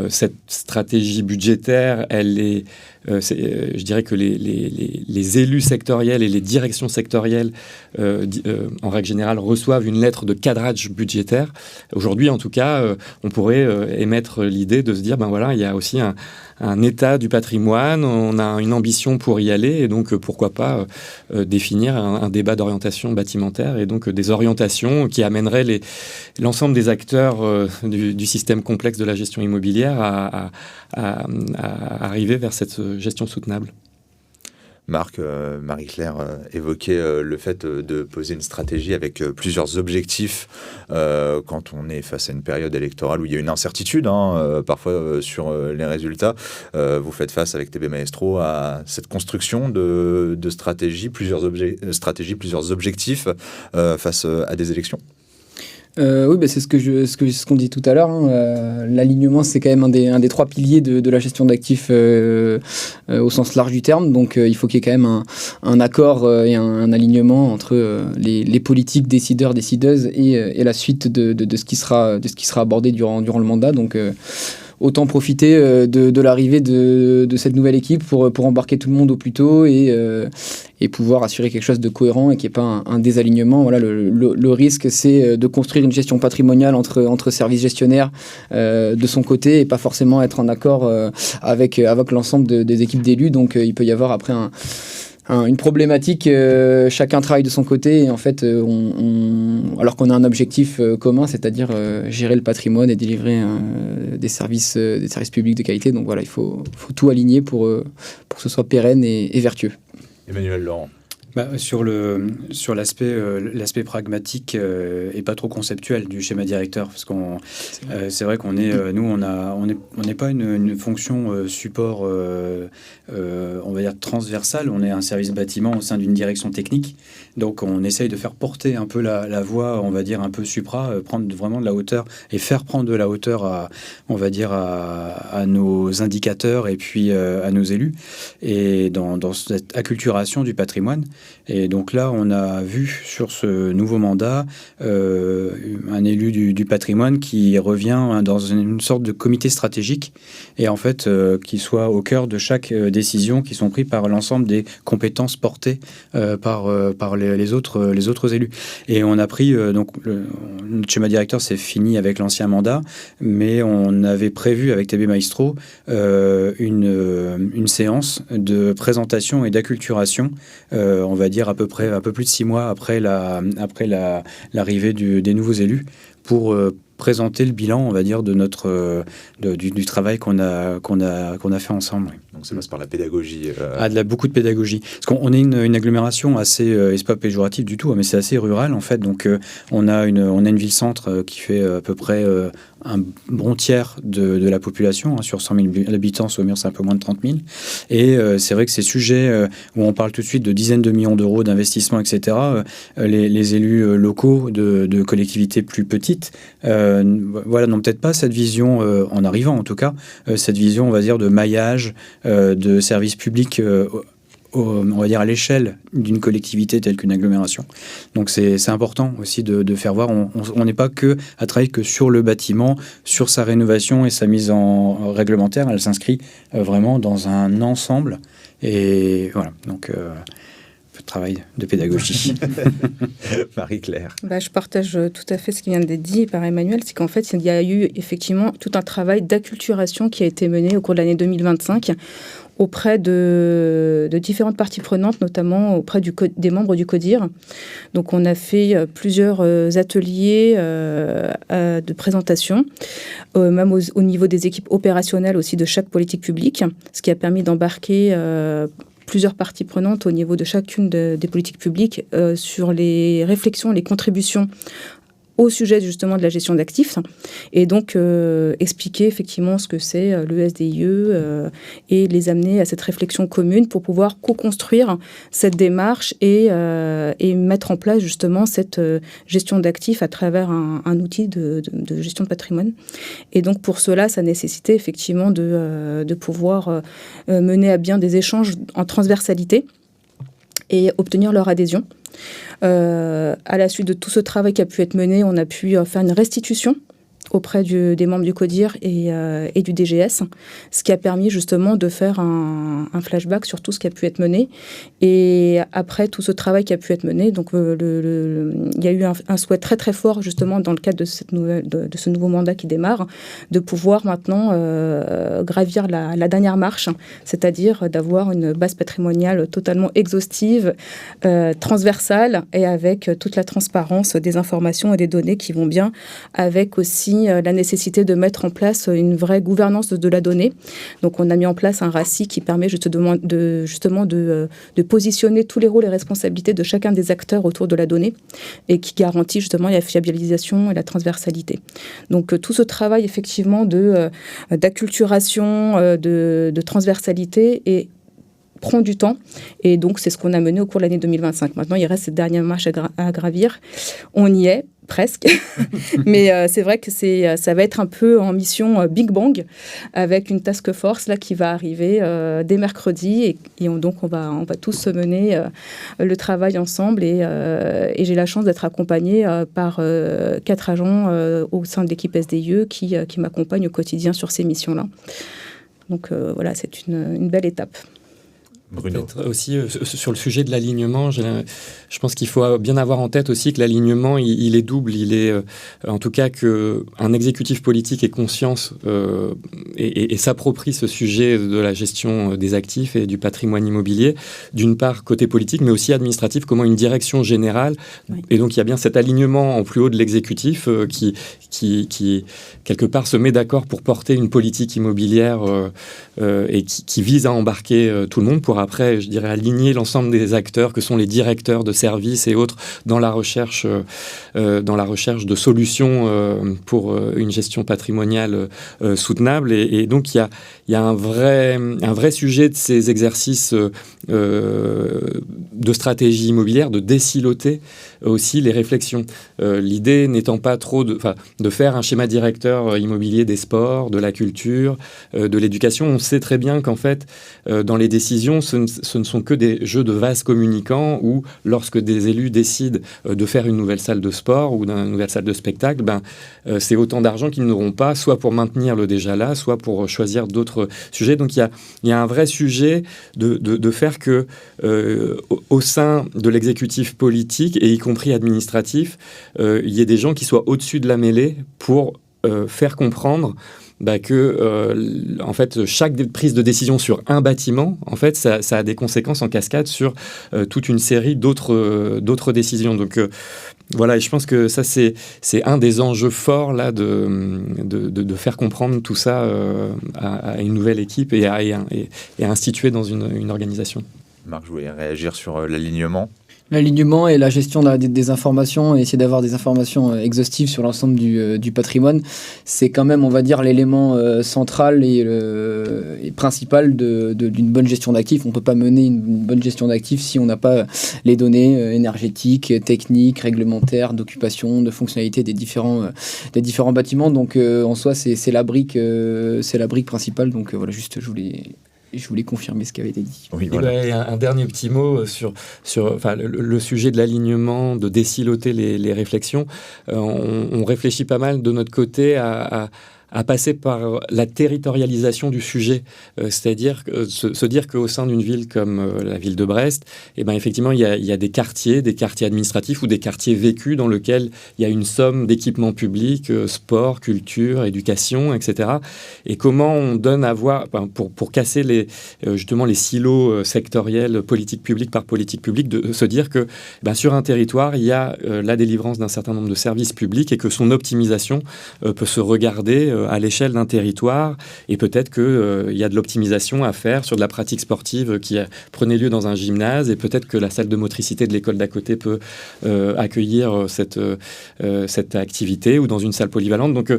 cette stratégie budgétaire, elle est... je dirais que les élus sectoriels et les directions sectorielles, en règle générale, reçoivent une lettre de cadrage budgétaire. Aujourd'hui, en tout cas, on pourrait émettre l'idée de se dire, il y a aussi un état du patrimoine, on a une ambition pour y aller, et donc pourquoi pas définir un débat d'orientation bâtimentaire, et donc des orientations qui amèneraient l'ensemble des acteurs du système complexe de la gestion immobilière à arriver vers cette gestion soutenable. Marc, Marie-Claire évoquait le fait de poser une stratégie avec plusieurs objectifs quand on est face à une période électorale où il y a une incertitude parfois sur les résultats. Vous faites face avec TB Maestro à cette construction de stratégie, plusieurs objectifs face à des élections. Oui, c'est ce qu'on dit tout à l'heure. L'alignement, c'est quand même un des 3 piliers de la gestion d'actifs au sens large du terme. Donc, il faut qu'il y ait quand même un accord et un alignement entre les politiques décideurs, décideuses et la suite de ce qui sera abordé durant le mandat. Donc, autant profiter de l'arrivée de cette nouvelle équipe pour embarquer tout le monde au plus tôt et pouvoir assurer quelque chose de cohérent et qu'il n'y ait pas un désalignement. Voilà, le risque, c'est de construire une gestion patrimoniale entre services gestionnaires de son côté et pas forcément être en accord avec l'ensemble des équipes d'élus. Donc, il peut y avoir après une problématique, chacun travaille de son côté et en fait, alors qu'on a un objectif commun, c'est-à-dire gérer le patrimoine et délivrer des services publics de qualité. Donc voilà, il faut tout aligner pour que ce soit pérenne et vertueux. Emmanuel Laurent. Sur l'aspect pragmatique et pas trop conceptuel du schéma directeur, parce qu'on c'est vrai qu'on est nous on n'est pas une fonction support on va dire transversale, on est un service bâtiment au sein d'une direction technique, donc on essaye de faire porter un peu la voie, on va dire un peu supra, prendre vraiment de la hauteur et faire prendre de la hauteur à nos indicateurs et puis à nos élus, et dans cette acculturation du patrimoine. Et donc là, on a vu sur ce nouveau mandat un élu du patrimoine qui revient dans une sorte de comité stratégique et en fait qui soit au cœur de chaque décision qui sont prises par l'ensemble des compétences portées par les autres élus. Et on a pris notre schéma directeur, c'est fini avec l'ancien mandat, mais on avait prévu avec TB Maestro une séance de présentation et d'acculturation, on va dire un peu plus de 6 mois après l'arrivée des nouveaux élus, pour présenter le bilan, on va dire, de du travail qu'on a fait ensemble. Oui. Donc ça passe par la pédagogie. Beaucoup de pédagogie. Parce qu'on est une agglomération assez, et c'est pas péjoratif du tout, mais c'est assez rural en fait. Donc on a une ville-centre qui fait à peu près un bon tiers de la population, sur 100 000 habitants. Saumur, c'est un peu moins de 30 000. Et c'est vrai que ces sujets où on parle tout de suite de dizaines de millions d'euros d'investissement, etc., les élus locaux de collectivités plus petites n'ont peut-être pas cette vision, en arrivant en tout cas, cette vision, on va dire, de maillage, de services publics, on va dire à l'échelle d'une collectivité telle qu'une agglomération. Donc c'est important aussi de faire voir, on n'est pas que à travailler que sur le bâtiment, sur sa rénovation et sa mise en réglementaire, elle s'inscrit vraiment dans un ensemble. Et voilà, donc travail de pédagogie. Marie-Claire. Je partage tout à fait ce qui vient d'être dit par Emmanuel, c'est qu'en fait, il y a eu effectivement tout un travail d'acculturation qui a été mené au cours de l'année 2025 auprès de différentes parties prenantes, notamment auprès des membres du CODIR. Donc, on a fait plusieurs ateliers de présentation, même au niveau des équipes opérationnelles aussi de chaque politique publique, ce qui a permis d'embarquer plusieurs parties prenantes au niveau de chacune des politiques publiques sur les réflexions, les contributions au sujet justement de la gestion d'actifs, et donc expliquer effectivement ce que c'est le SDIE et les amener à cette réflexion commune pour pouvoir co-construire cette démarche et mettre en place justement cette gestion d'actifs à travers un outil de gestion de patrimoine. Et donc pour cela, ça nécessitait effectivement de pouvoir mener à bien des échanges en transversalité et obtenir leur adhésion. À la suite de tout ce travail qui a pu être mené, on a pu faire une restitution auprès des membres du CODIR et du DGS, ce qui a permis justement de faire un flashback sur tout ce qui a pu être mené. Et après tout ce travail qui a pu être mené, donc il y a eu un souhait très très fort justement dans le cadre de ce nouveau mandat qui démarre, de pouvoir maintenant gravir la dernière marche, c'est-à-dire d'avoir une base patrimoniale totalement exhaustive, transversale et avec toute la transparence des informations et des données qui vont bien, avec aussi la nécessité de mettre en place une vraie gouvernance de la donnée. Donc, on a mis en place un RACI qui permet justement de positionner tous les rôles et responsabilités de chacun des acteurs autour de la donnée et qui garantit justement la fiabilisation et la transversalité. Donc, tout ce travail effectivement d'acculturation, de transversalité prend du temps, et donc c'est ce qu'on a mené au cours de l'année 2025. Maintenant, il reste cette dernière marche à gravir. On y est. Presque. Mais c'est vrai que ça va être un peu en mission Big Bang, avec une task force là, qui va arriver dès mercredi. Donc, on va tous mener le travail ensemble. Et j'ai la chance d'être accompagnée par 4 agents au sein de l'équipe SDIE qui m'accompagnent au quotidien sur ces missions-là. Donc, voilà, c'est une belle étape. Bruno. Peut-être aussi sur le sujet de l'alignement, je pense qu'il faut bien avoir en tête aussi que l'alignement, il est double. Il est en tout cas qu'un exécutif politique ait conscience et s'approprie ce sujet de la gestion des actifs et du patrimoine immobilier, d'une part côté politique, mais aussi administratif, comment une direction générale. Oui. Et donc il y a bien cet alignement en plus haut de l'exécutif qui quelque part se met d'accord pour porter une politique immobilière et qui vise à embarquer tout le monde pour après, je dirais, aligner l'ensemble des acteurs que sont les directeurs de services et autres dans la recherche de solutions pour une gestion patrimoniale soutenable. Et donc, il y a un vrai sujet de ces exercices de stratégie immobilière, de désiloter aussi les réflexions. L'idée n'étant pas trop de faire un schéma directeur immobilier des sports, de la culture, de l'éducation. On sait très bien qu'en fait, dans les décisions, ce ne sont que des jeux de vases communicants où, lorsque des élus décident de faire une nouvelle salle de sport ou une nouvelle salle de spectacle, c'est autant d'argent qu'ils n'auront pas, soit pour maintenir le déjà là, soit pour choisir d'autres sujets. Donc, il y a un vrai sujet de faire que, au sein de l'exécutif politique, et y compris administratif, il y ait des gens qui soient au-dessus de la mêlée pour faire comprendre que en fait, chaque prise de décision sur un bâtiment, en fait, ça a des conséquences en cascade sur toute une série d'autres décisions. Donc voilà, et je pense que ça, c'est un des enjeux forts là, de faire comprendre tout ça à une nouvelle équipe et à instituer dans une organisation. Marc, je voulais réagir sur l'alignement. L'alignement et la gestion des informations et essayer d'avoir des informations exhaustives sur l'ensemble du patrimoine, c'est quand même, on va dire, l'élément central et principal d'une bonne gestion d'actifs. On ne peut pas mener une bonne gestion d'actifs si on n'a pas les données énergétiques, techniques, réglementaires, d'occupation, de fonctionnalité des différents bâtiments. Donc, en soi, c'est la brique principale. Donc, voilà, juste, je voulais confirmer ce qui avait été dit. Oui, voilà. Un dernier petit mot sur le sujet de l'alignement, de désiloter les réflexions. On réfléchit pas mal de notre côté à passer par la territorialisation du sujet, c'est-à-dire se dire qu'au sein d'une ville comme la ville de Brest, effectivement, il y a des quartiers administratifs ou des quartiers vécus dans lesquels il y a une somme d'équipements publics, sport, culture, éducation, etc. Et comment on donne à voir, pour casser justement les silos sectoriels, politique publique par politique publique, de se dire que sur un territoire, il y a la délivrance d'un certain nombre de services publics et que son optimisation peut se regarder à l'échelle d'un territoire, et peut-être qu'il y a de l'optimisation à faire sur de la pratique sportive qui prenait lieu dans un gymnase, et peut-être que la salle de motricité de l'école d'à côté peut accueillir cette activité, ou dans une salle polyvalente. Donc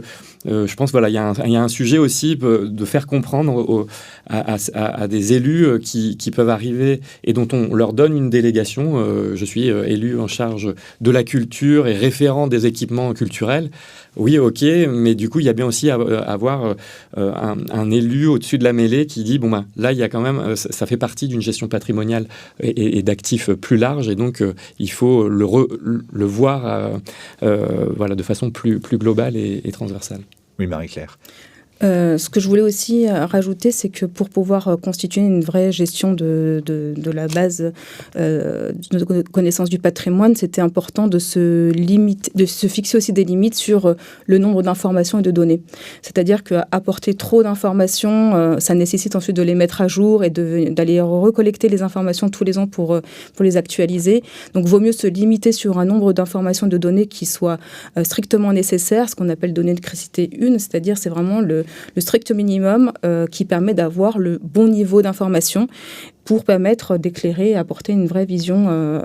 je pense voilà, il y a un sujet aussi de faire comprendre à des élus qui peuvent arriver et dont on leur donne une délégation. Je suis élu en charge de la culture et référent des équipements culturels. Oui, ok, mais du coup, il y a bien aussi à avoir un élu au-dessus de la mêlée qui dit, là, il y a quand même, ça fait partie d'une gestion patrimoniale et d'actifs plus large, et donc il faut le voir de façon plus globale et transversale. Oui, Marie-Claire. Ce que je voulais aussi rajouter, c'est que pour pouvoir constituer une vraie gestion de la base de connaissance du patrimoine, c'était important de se fixer aussi des limites sur le nombre d'informations et de données. C'est-à-dire qu'apporter trop d'informations, ça nécessite ensuite de les mettre à jour et d'aller recollecter les informations tous les ans pour les actualiser. Donc, vaut mieux se limiter sur un nombre d'informations et de données qui soient strictement nécessaires, ce qu'on appelle données de criticité 1, c'est-à-dire c'est vraiment le strict minimum qui permet d'avoir le bon niveau d'information. pour permettre d'éclairer et apporter une vraie vision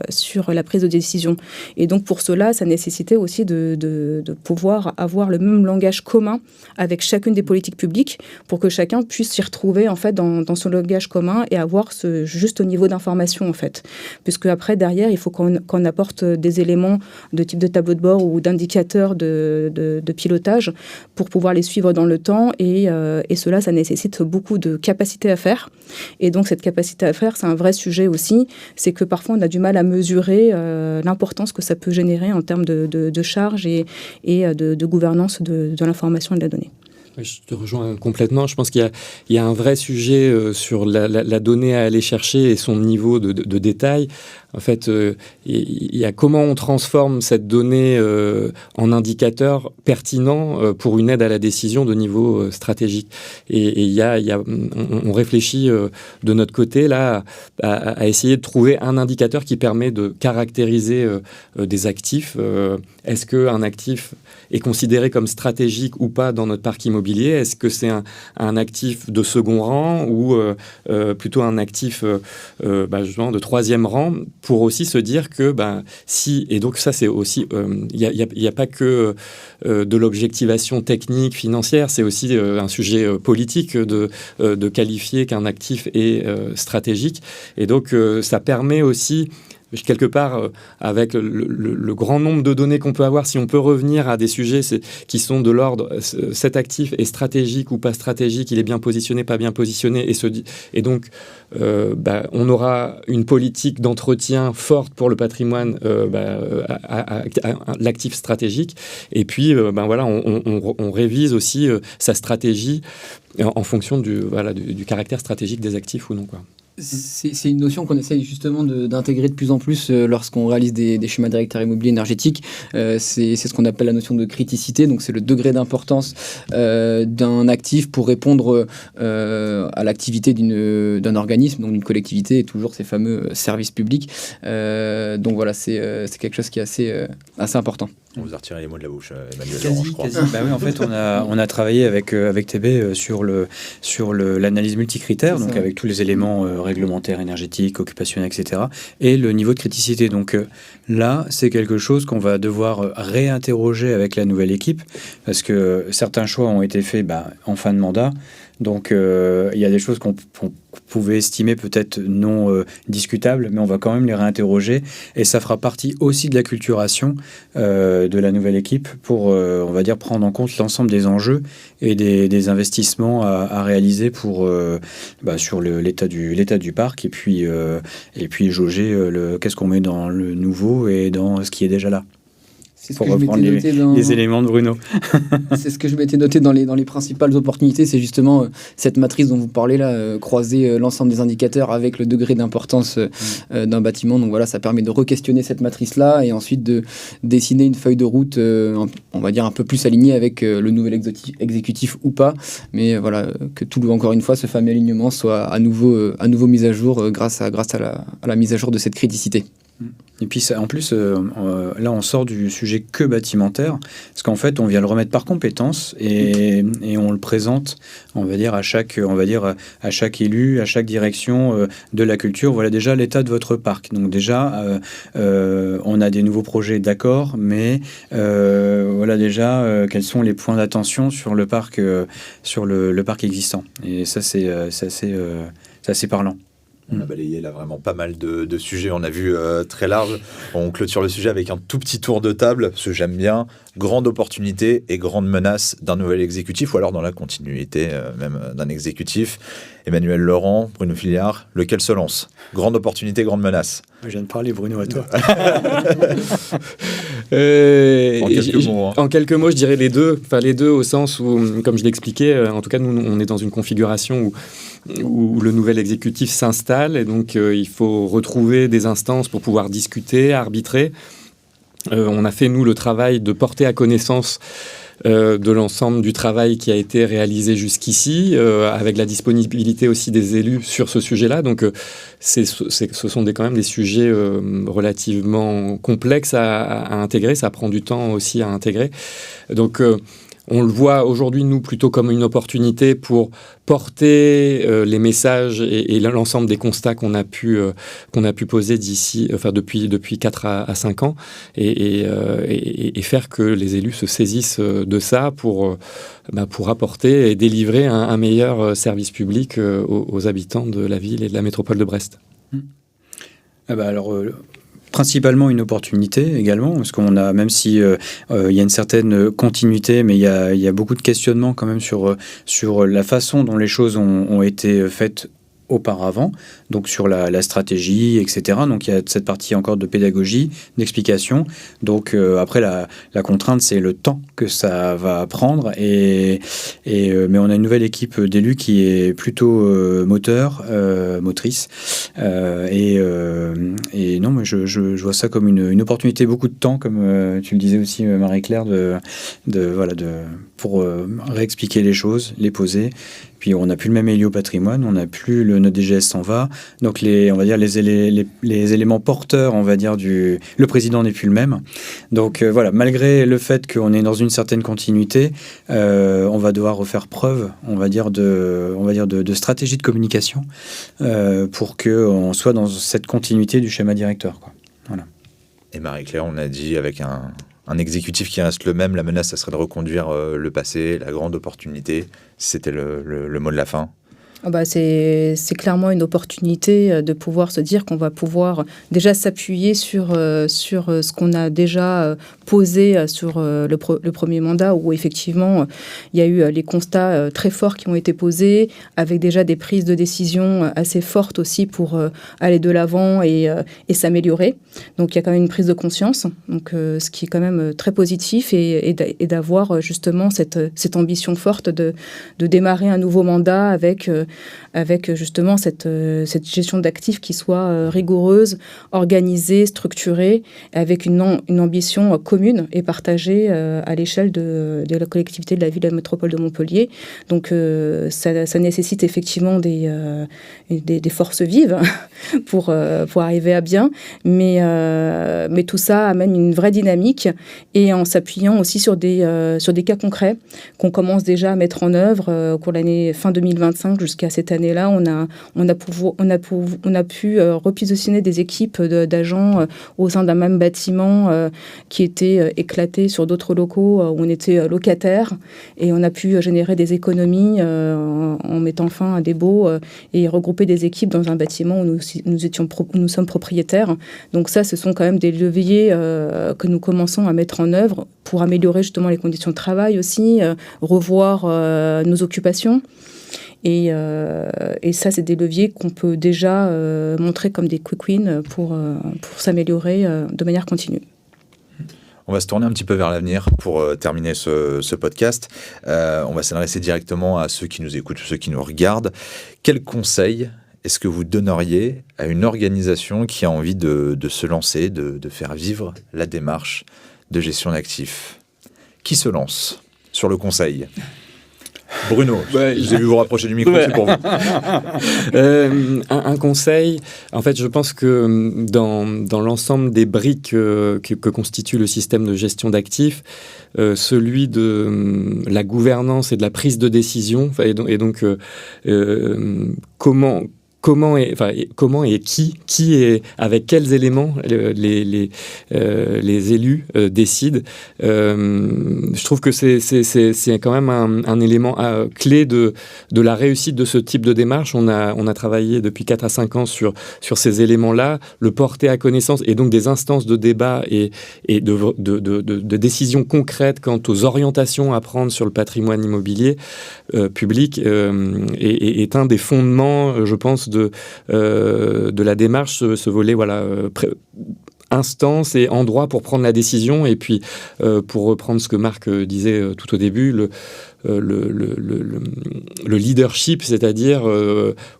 sur la prise de décision. Et donc pour cela, ça nécessitait aussi de pouvoir avoir le même langage commun avec chacune des politiques publiques pour que chacun puisse s'y retrouver en fait dans son langage commun et avoir ce juste niveau d'information en fait. Puisque après derrière, il faut qu'on apporte des éléments de type de tableau de bord ou d'indicateurs de pilotage pour pouvoir les suivre dans le temps et cela, ça nécessite beaucoup de capacité à faire. Et donc cette capacité à faire, c'est un vrai sujet aussi. C'est que parfois on a du mal à mesurer l'importance que ça peut générer en termes de charges et de gouvernance de l'information et de la donnée. Je te rejoins complètement. Je pense qu'il y a un vrai sujet sur la donnée à aller chercher et son niveau de détail. En fait, il y a comment on transforme cette donnée en indicateur pertinent pour une aide à la décision de niveau stratégique. Et on réfléchit de notre côté là à essayer de trouver un indicateur qui permet de caractériser des actifs. Est-ce qu'un actif est considéré comme stratégique ou pas dans notre parc immobilier? Est-ce que c'est un actif de second rang ou plutôt un actif justement de troisième rang, pour aussi se dire que si, et donc ça c'est aussi, il n'y a pas que de l'objectivation technique, financière, c'est aussi un sujet politique de qualifier qu'un actif est stratégique. Et donc ça permet aussi, quelque part, avec le grand nombre de données qu'on peut avoir, si on peut revenir à des sujets qui sont de l'ordre, cet actif est stratégique ou pas stratégique, il est bien positionné, pas bien positionné, et donc on aura une politique d'entretien forte pour le patrimoine, à l'actif stratégique, et puis on révise aussi sa stratégie en fonction du caractère stratégique des actifs ou non, quoi. C'est une notion qu'on essaye justement d'intégrer de plus en plus lorsqu'on réalise des schémas directeurs immobiliers énergétiques. C'est ce qu'on appelle la notion de criticité, donc c'est le degré d'importance d'un actif pour répondre à l'activité d'un organisme, donc d'une collectivité, et toujours ces fameux services publics. Donc voilà, c'est quelque chose qui est assez important. On vous a retiré les mots de la bouche, Emmanuel Laurent, je crois. Oui, en fait, on a travaillé avec TB sur l'analyse multicritère, donc avec tous les éléments réglementaires, énergétiques, occupationnels, etc., et le niveau de criticité. Donc là, c'est quelque chose qu'on va devoir réinterroger avec la nouvelle équipe, parce que certains choix ont été faits en fin de mandat. Donc, il y a des choses qu'on pouvait estimer peut-être non discutables, mais on va quand même les réinterroger. Et ça fera partie aussi de la culturation de la nouvelle équipe pour, on va dire, prendre en compte l'ensemble des enjeux et des investissements à réaliser sur l'état du parc et puis jauger qu'est-ce qu'on met dans le nouveau et dans ce qui est déjà là. C'est ce pour que reprendre les éléments de Bruno. C'est ce que je m'étais noté dans les principales opportunités, c'est justement cette matrice dont vous parlez là, croiser l'ensemble des indicateurs avec le degré d'importance d'un bâtiment. Donc voilà, ça permet de re-questionner cette matrice-là et ensuite de dessiner une feuille de route, on va dire un peu plus alignée avec le nouvel exécutif ou pas. Mais voilà, que tout, encore une fois, ce fameux alignement soit à nouveau mis à jour grâce à la mise à jour de cette criticité. Et puis en plus, là on sort du sujet que bâtimentaire, parce qu'en fait on vient le remettre par compétence et on le présente, on va dire à chaque élu, à chaque direction de la culture. Voilà déjà l'état de votre parc. Donc déjà on a des nouveaux projets, d'accord, mais voilà déjà quels sont les points d'attention sur le parc existant. Et ça c'est assez parlant. On a balayé là vraiment pas mal de sujets, on a vu très large. On clôture le sujet avec un tout petit tour de table, parce que j'aime bien, grande opportunité et grande menace d'un nouvel exécutif, ou alors dans la continuité même d'un exécutif. Emmanuel Laurent, Bruno Filiard, lequel se lance? Grande opportunité, grande menace. Je viens de parler, Bruno, à toi. En quelques mots, je dirais les deux. Enfin, les deux au sens où, comme je l'expliquais, en tout cas, nous, on est dans une configuration où le nouvel exécutif s'installe et donc il faut retrouver des instances pour pouvoir discuter, arbitrer. On a fait, nous, le travail de porter à connaissance de l'ensemble du travail qui a été réalisé jusqu'ici, avec la disponibilité aussi des élus sur ce sujet-là. Donc, ce sont quand même des sujets relativement complexes à intégrer. Ça prend du temps aussi à intégrer. Donc, on le voit aujourd'hui, nous, plutôt comme une opportunité pour porter les messages et l'ensemble des constats qu'on a pu poser depuis 4 à 5 ans et faire que les élus se saisissent de ça pour apporter et délivrer un meilleur service public aux habitants de la ville et de la métropole de Brest. Principalement une opportunité également, parce qu'on a, même si il y a une certaine continuité, mais il y a beaucoup de questionnements quand même sur la façon dont les choses ont été faites auparavant, donc sur la stratégie, etc. Donc il y a cette partie encore de pédagogie, d'explication. Donc après, la contrainte, c'est le temps que ça va prendre. Mais on a une nouvelle équipe d'élus qui est plutôt motrice. Et non, mais je vois ça comme une opportunité, beaucoup de temps, comme tu le disais aussi, Marie-Claire, pour réexpliquer les choses, les poser. Puis on n'a plus le même élu au patrimoine, on n'a plus notre DGS s'en va. Donc on va dire les éléments porteurs, on va dire le président n'est plus le même. Donc voilà, malgré le fait qu'on est dans une certaine continuité, on va devoir refaire preuve, on va dire de stratégie de communication pour qu'on soit dans cette continuité du schéma directeur, quoi. Voilà. Et Marie-Claire, on a dit avec un exécutif qui reste le même, la menace, ça serait de reconduire le passé, la grande opportunité. C'était le mot de la fin. C'est clairement une opportunité de pouvoir se dire qu'on va pouvoir déjà s'appuyer sur ce qu'on a déjà posé sur le premier mandat, où effectivement il y a eu les constats très forts qui ont été posés, avec déjà des prises de décision assez fortes aussi pour aller de l'avant et s'améliorer. Donc il y a quand même une prise de conscience, donc ce qui est quand même très positif, et d'avoir justement cette ambition forte de démarrer un nouveau mandat avec justement cette gestion d'actifs qui soit rigoureuse, organisée, structurée, avec une ambition commune et partagée à l'échelle de la collectivité de la ville de la métropole de Montpellier. Donc ça nécessite effectivement des forces vives pour arriver à bien, mais tout ça amène une vraie dynamique, et en s'appuyant aussi sur des cas concrets qu'on commence déjà à mettre en œuvre pour l'année fin 2025 jusqu'à cette année-là. On a pu repositionner des équipes d'agents au sein d'un même bâtiment qui étaient éclatés sur d'autres locaux où on était locataire, et on a pu générer des économies en mettant fin à des baux et regrouper des équipes dans un bâtiment où nous sommes propriétaires. Donc ça, ce sont quand même des leviers que nous commençons à mettre en œuvre pour améliorer justement les conditions de travail aussi, revoir nos occupations. Et ça, c'est des leviers qu'on peut déjà montrer comme des quick wins pour s'améliorer de manière continue. On va se tourner un petit peu vers l'avenir pour terminer ce podcast. On va s'adresser directement à ceux qui nous écoutent, ceux qui nous regardent. Quel conseil est-ce que vous donneriez à une organisation qui a envie de se lancer, de faire vivre la démarche de gestion d'actifs? Qui se lance sur le conseil? Bruno, j'ai vu vous rapprocher du micro, c'est pour vous. Un conseil, en fait, je pense que dans l'ensemble des briques que constitue le système de gestion d'actifs, celui de la gouvernance et de la prise de décision, comment et qui est, avec quels éléments les élus décident. Je trouve que c'est quand même un élément clé de la réussite de ce type de démarche. On a travaillé depuis 4 à 5 ans sur ces éléments-là, le porter à connaissance, et donc des instances de débat et de décisions concrètes quant aux orientations à prendre sur le patrimoine immobilier public est un des fondements, je pense, de la démarche, ce volet, instance et endroit pour prendre la décision. Et puis, pour reprendre ce que Marc disait tout au début, le leadership, c'est-à-dire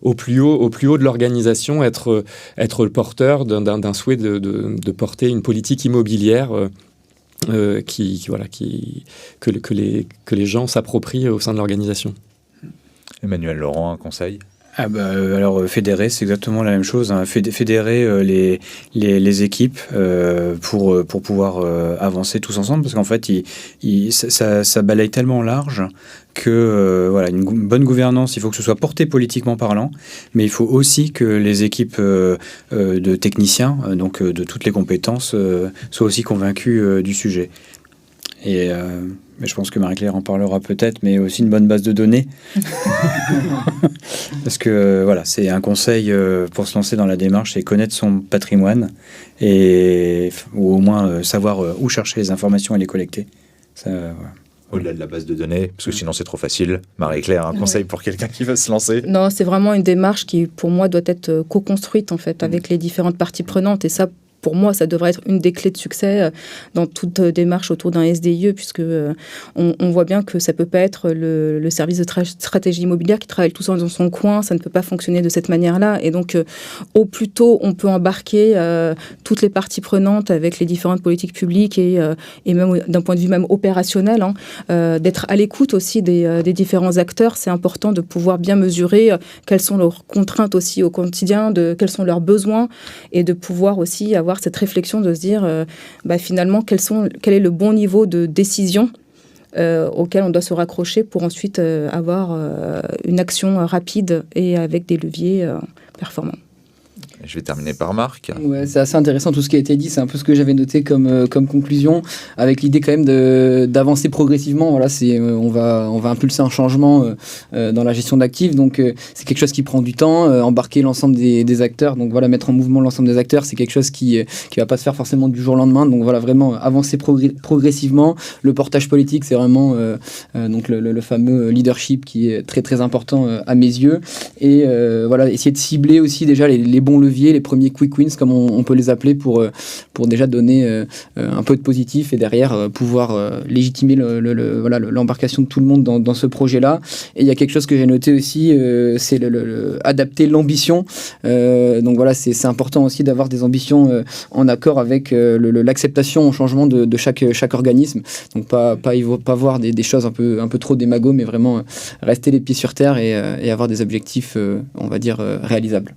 au plus haut de l'organisation, être le porteur d'un souhait de porter une politique immobilière que les gens s'approprient au sein de l'organisation. Emmanuel Laurent, un conseil? Alors fédérer, c'est exactement la même chose, hein. Fédérer les équipes pour pouvoir avancer tous ensemble, parce qu'en fait ça balaye tellement large que voilà, une bonne gouvernance, il faut que ce soit porté politiquement parlant, mais il faut aussi que les équipes de techniciens, donc de toutes les compétences, soient aussi convaincues du sujet. Mais je pense que Marie-Claire en parlera peut-être, mais aussi une bonne base de données. Parce que voilà, c'est un conseil pour se lancer dans la démarche, c'est connaître son patrimoine ou au moins savoir où chercher les informations et les collecter. Ça, voilà. Au-delà de la base de données, parce que sinon c'est trop facile. Marie-Claire, un conseil pour quelqu'un qui veut se lancer? Non, c'est vraiment une démarche qui, pour moi, doit être co-construite en fait, avec les différentes parties prenantes. Et ça, pour moi, ça devrait être une des clés de succès dans toute démarche autour d'un SDIE, puisque on voit bien que ça ne peut pas être le service de stratégie immobilière qui travaille tout seul dans son coin, ça ne peut pas fonctionner de cette manière-là. Et donc, au plus tôt, on peut embarquer toutes les parties prenantes avec les différentes politiques publiques et même d'un point de vue même opérationnel, d'être à l'écoute aussi des différents acteurs. C'est important de pouvoir bien mesurer quelles sont leurs contraintes aussi au quotidien, quels sont leurs besoins, et de pouvoir aussi avoir cette réflexion de se dire finalement quel est le bon niveau de décision auquel on doit se raccrocher pour ensuite avoir une action rapide et avec des leviers performants. Je vais terminer par Marc. Ouais, c'est assez intéressant tout ce qui a été dit. C'est un peu ce que j'avais noté comme conclusion, avec l'idée quand même d'avancer progressivement. Voilà, on va impulser un changement dans la gestion d'actifs. Donc, c'est quelque chose qui prend du temps. Embarquer l'ensemble des acteurs. Donc, voilà, mettre en mouvement l'ensemble des acteurs, c'est quelque chose qui va pas se faire forcément du jour au lendemain. Donc, voilà, vraiment avancer progressivement. Le portage politique, c'est vraiment donc le fameux leadership qui est très, très important à mes yeux. Et voilà, essayer de cibler aussi déjà les bons leviers, les premiers quick wins comme on peut les appeler pour déjà donner un peu de positif et derrière pouvoir légitimer l'embarcation de tout le monde dans ce projet-là. Et il y a quelque chose que j'ai noté aussi, c'est adapter l'ambition. Donc voilà, c'est important aussi d'avoir des ambitions en accord avec l'acceptation au changement de chaque organisme. Donc pas voir des choses un peu trop démago, mais vraiment rester les pieds sur terre et avoir des objectifs, on va dire, réalisables.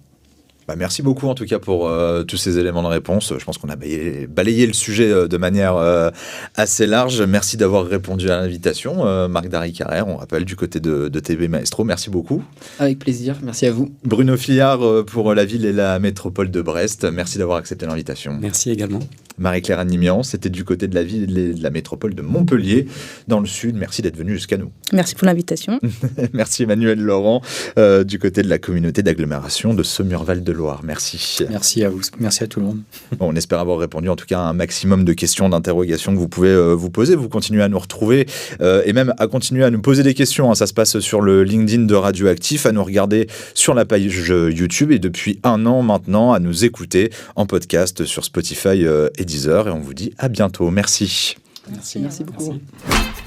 Merci beaucoup en tout cas pour tous ces éléments de réponse. Je pense qu'on a balayé le sujet de manière assez large. Merci d'avoir répondu à l'invitation. Marc Darry-Carrère, on rappelle, du côté de TB Maestro. Merci beaucoup. Avec plaisir, merci à vous. Bruno Fillard pour la ville et la métropole de Brest. Merci d'avoir accepté l'invitation. Merci également. Marie-Claire Annimian, c'était du côté de la ville et de la métropole de Montpellier, dans le sud. Merci d'être venu jusqu'à nous. Merci pour l'invitation. Merci Emmanuel Laurent, du côté de la communauté d'agglomération de Saumur-Val-de-Loire. Merci. Merci à vous. Merci à tout le monde. On espère avoir répondu en tout cas à un maximum de questions, d'interrogations que vous pouvez vous poser. Vous continuez à nous retrouver et même à continuer à nous poser des questions. Ça se passe sur le LinkedIn de Radioactif, à nous regarder sur la page YouTube et depuis 1 an maintenant à nous écouter en podcast sur Spotify et Deezer. Et on vous dit à bientôt. Merci. Merci beaucoup. Merci.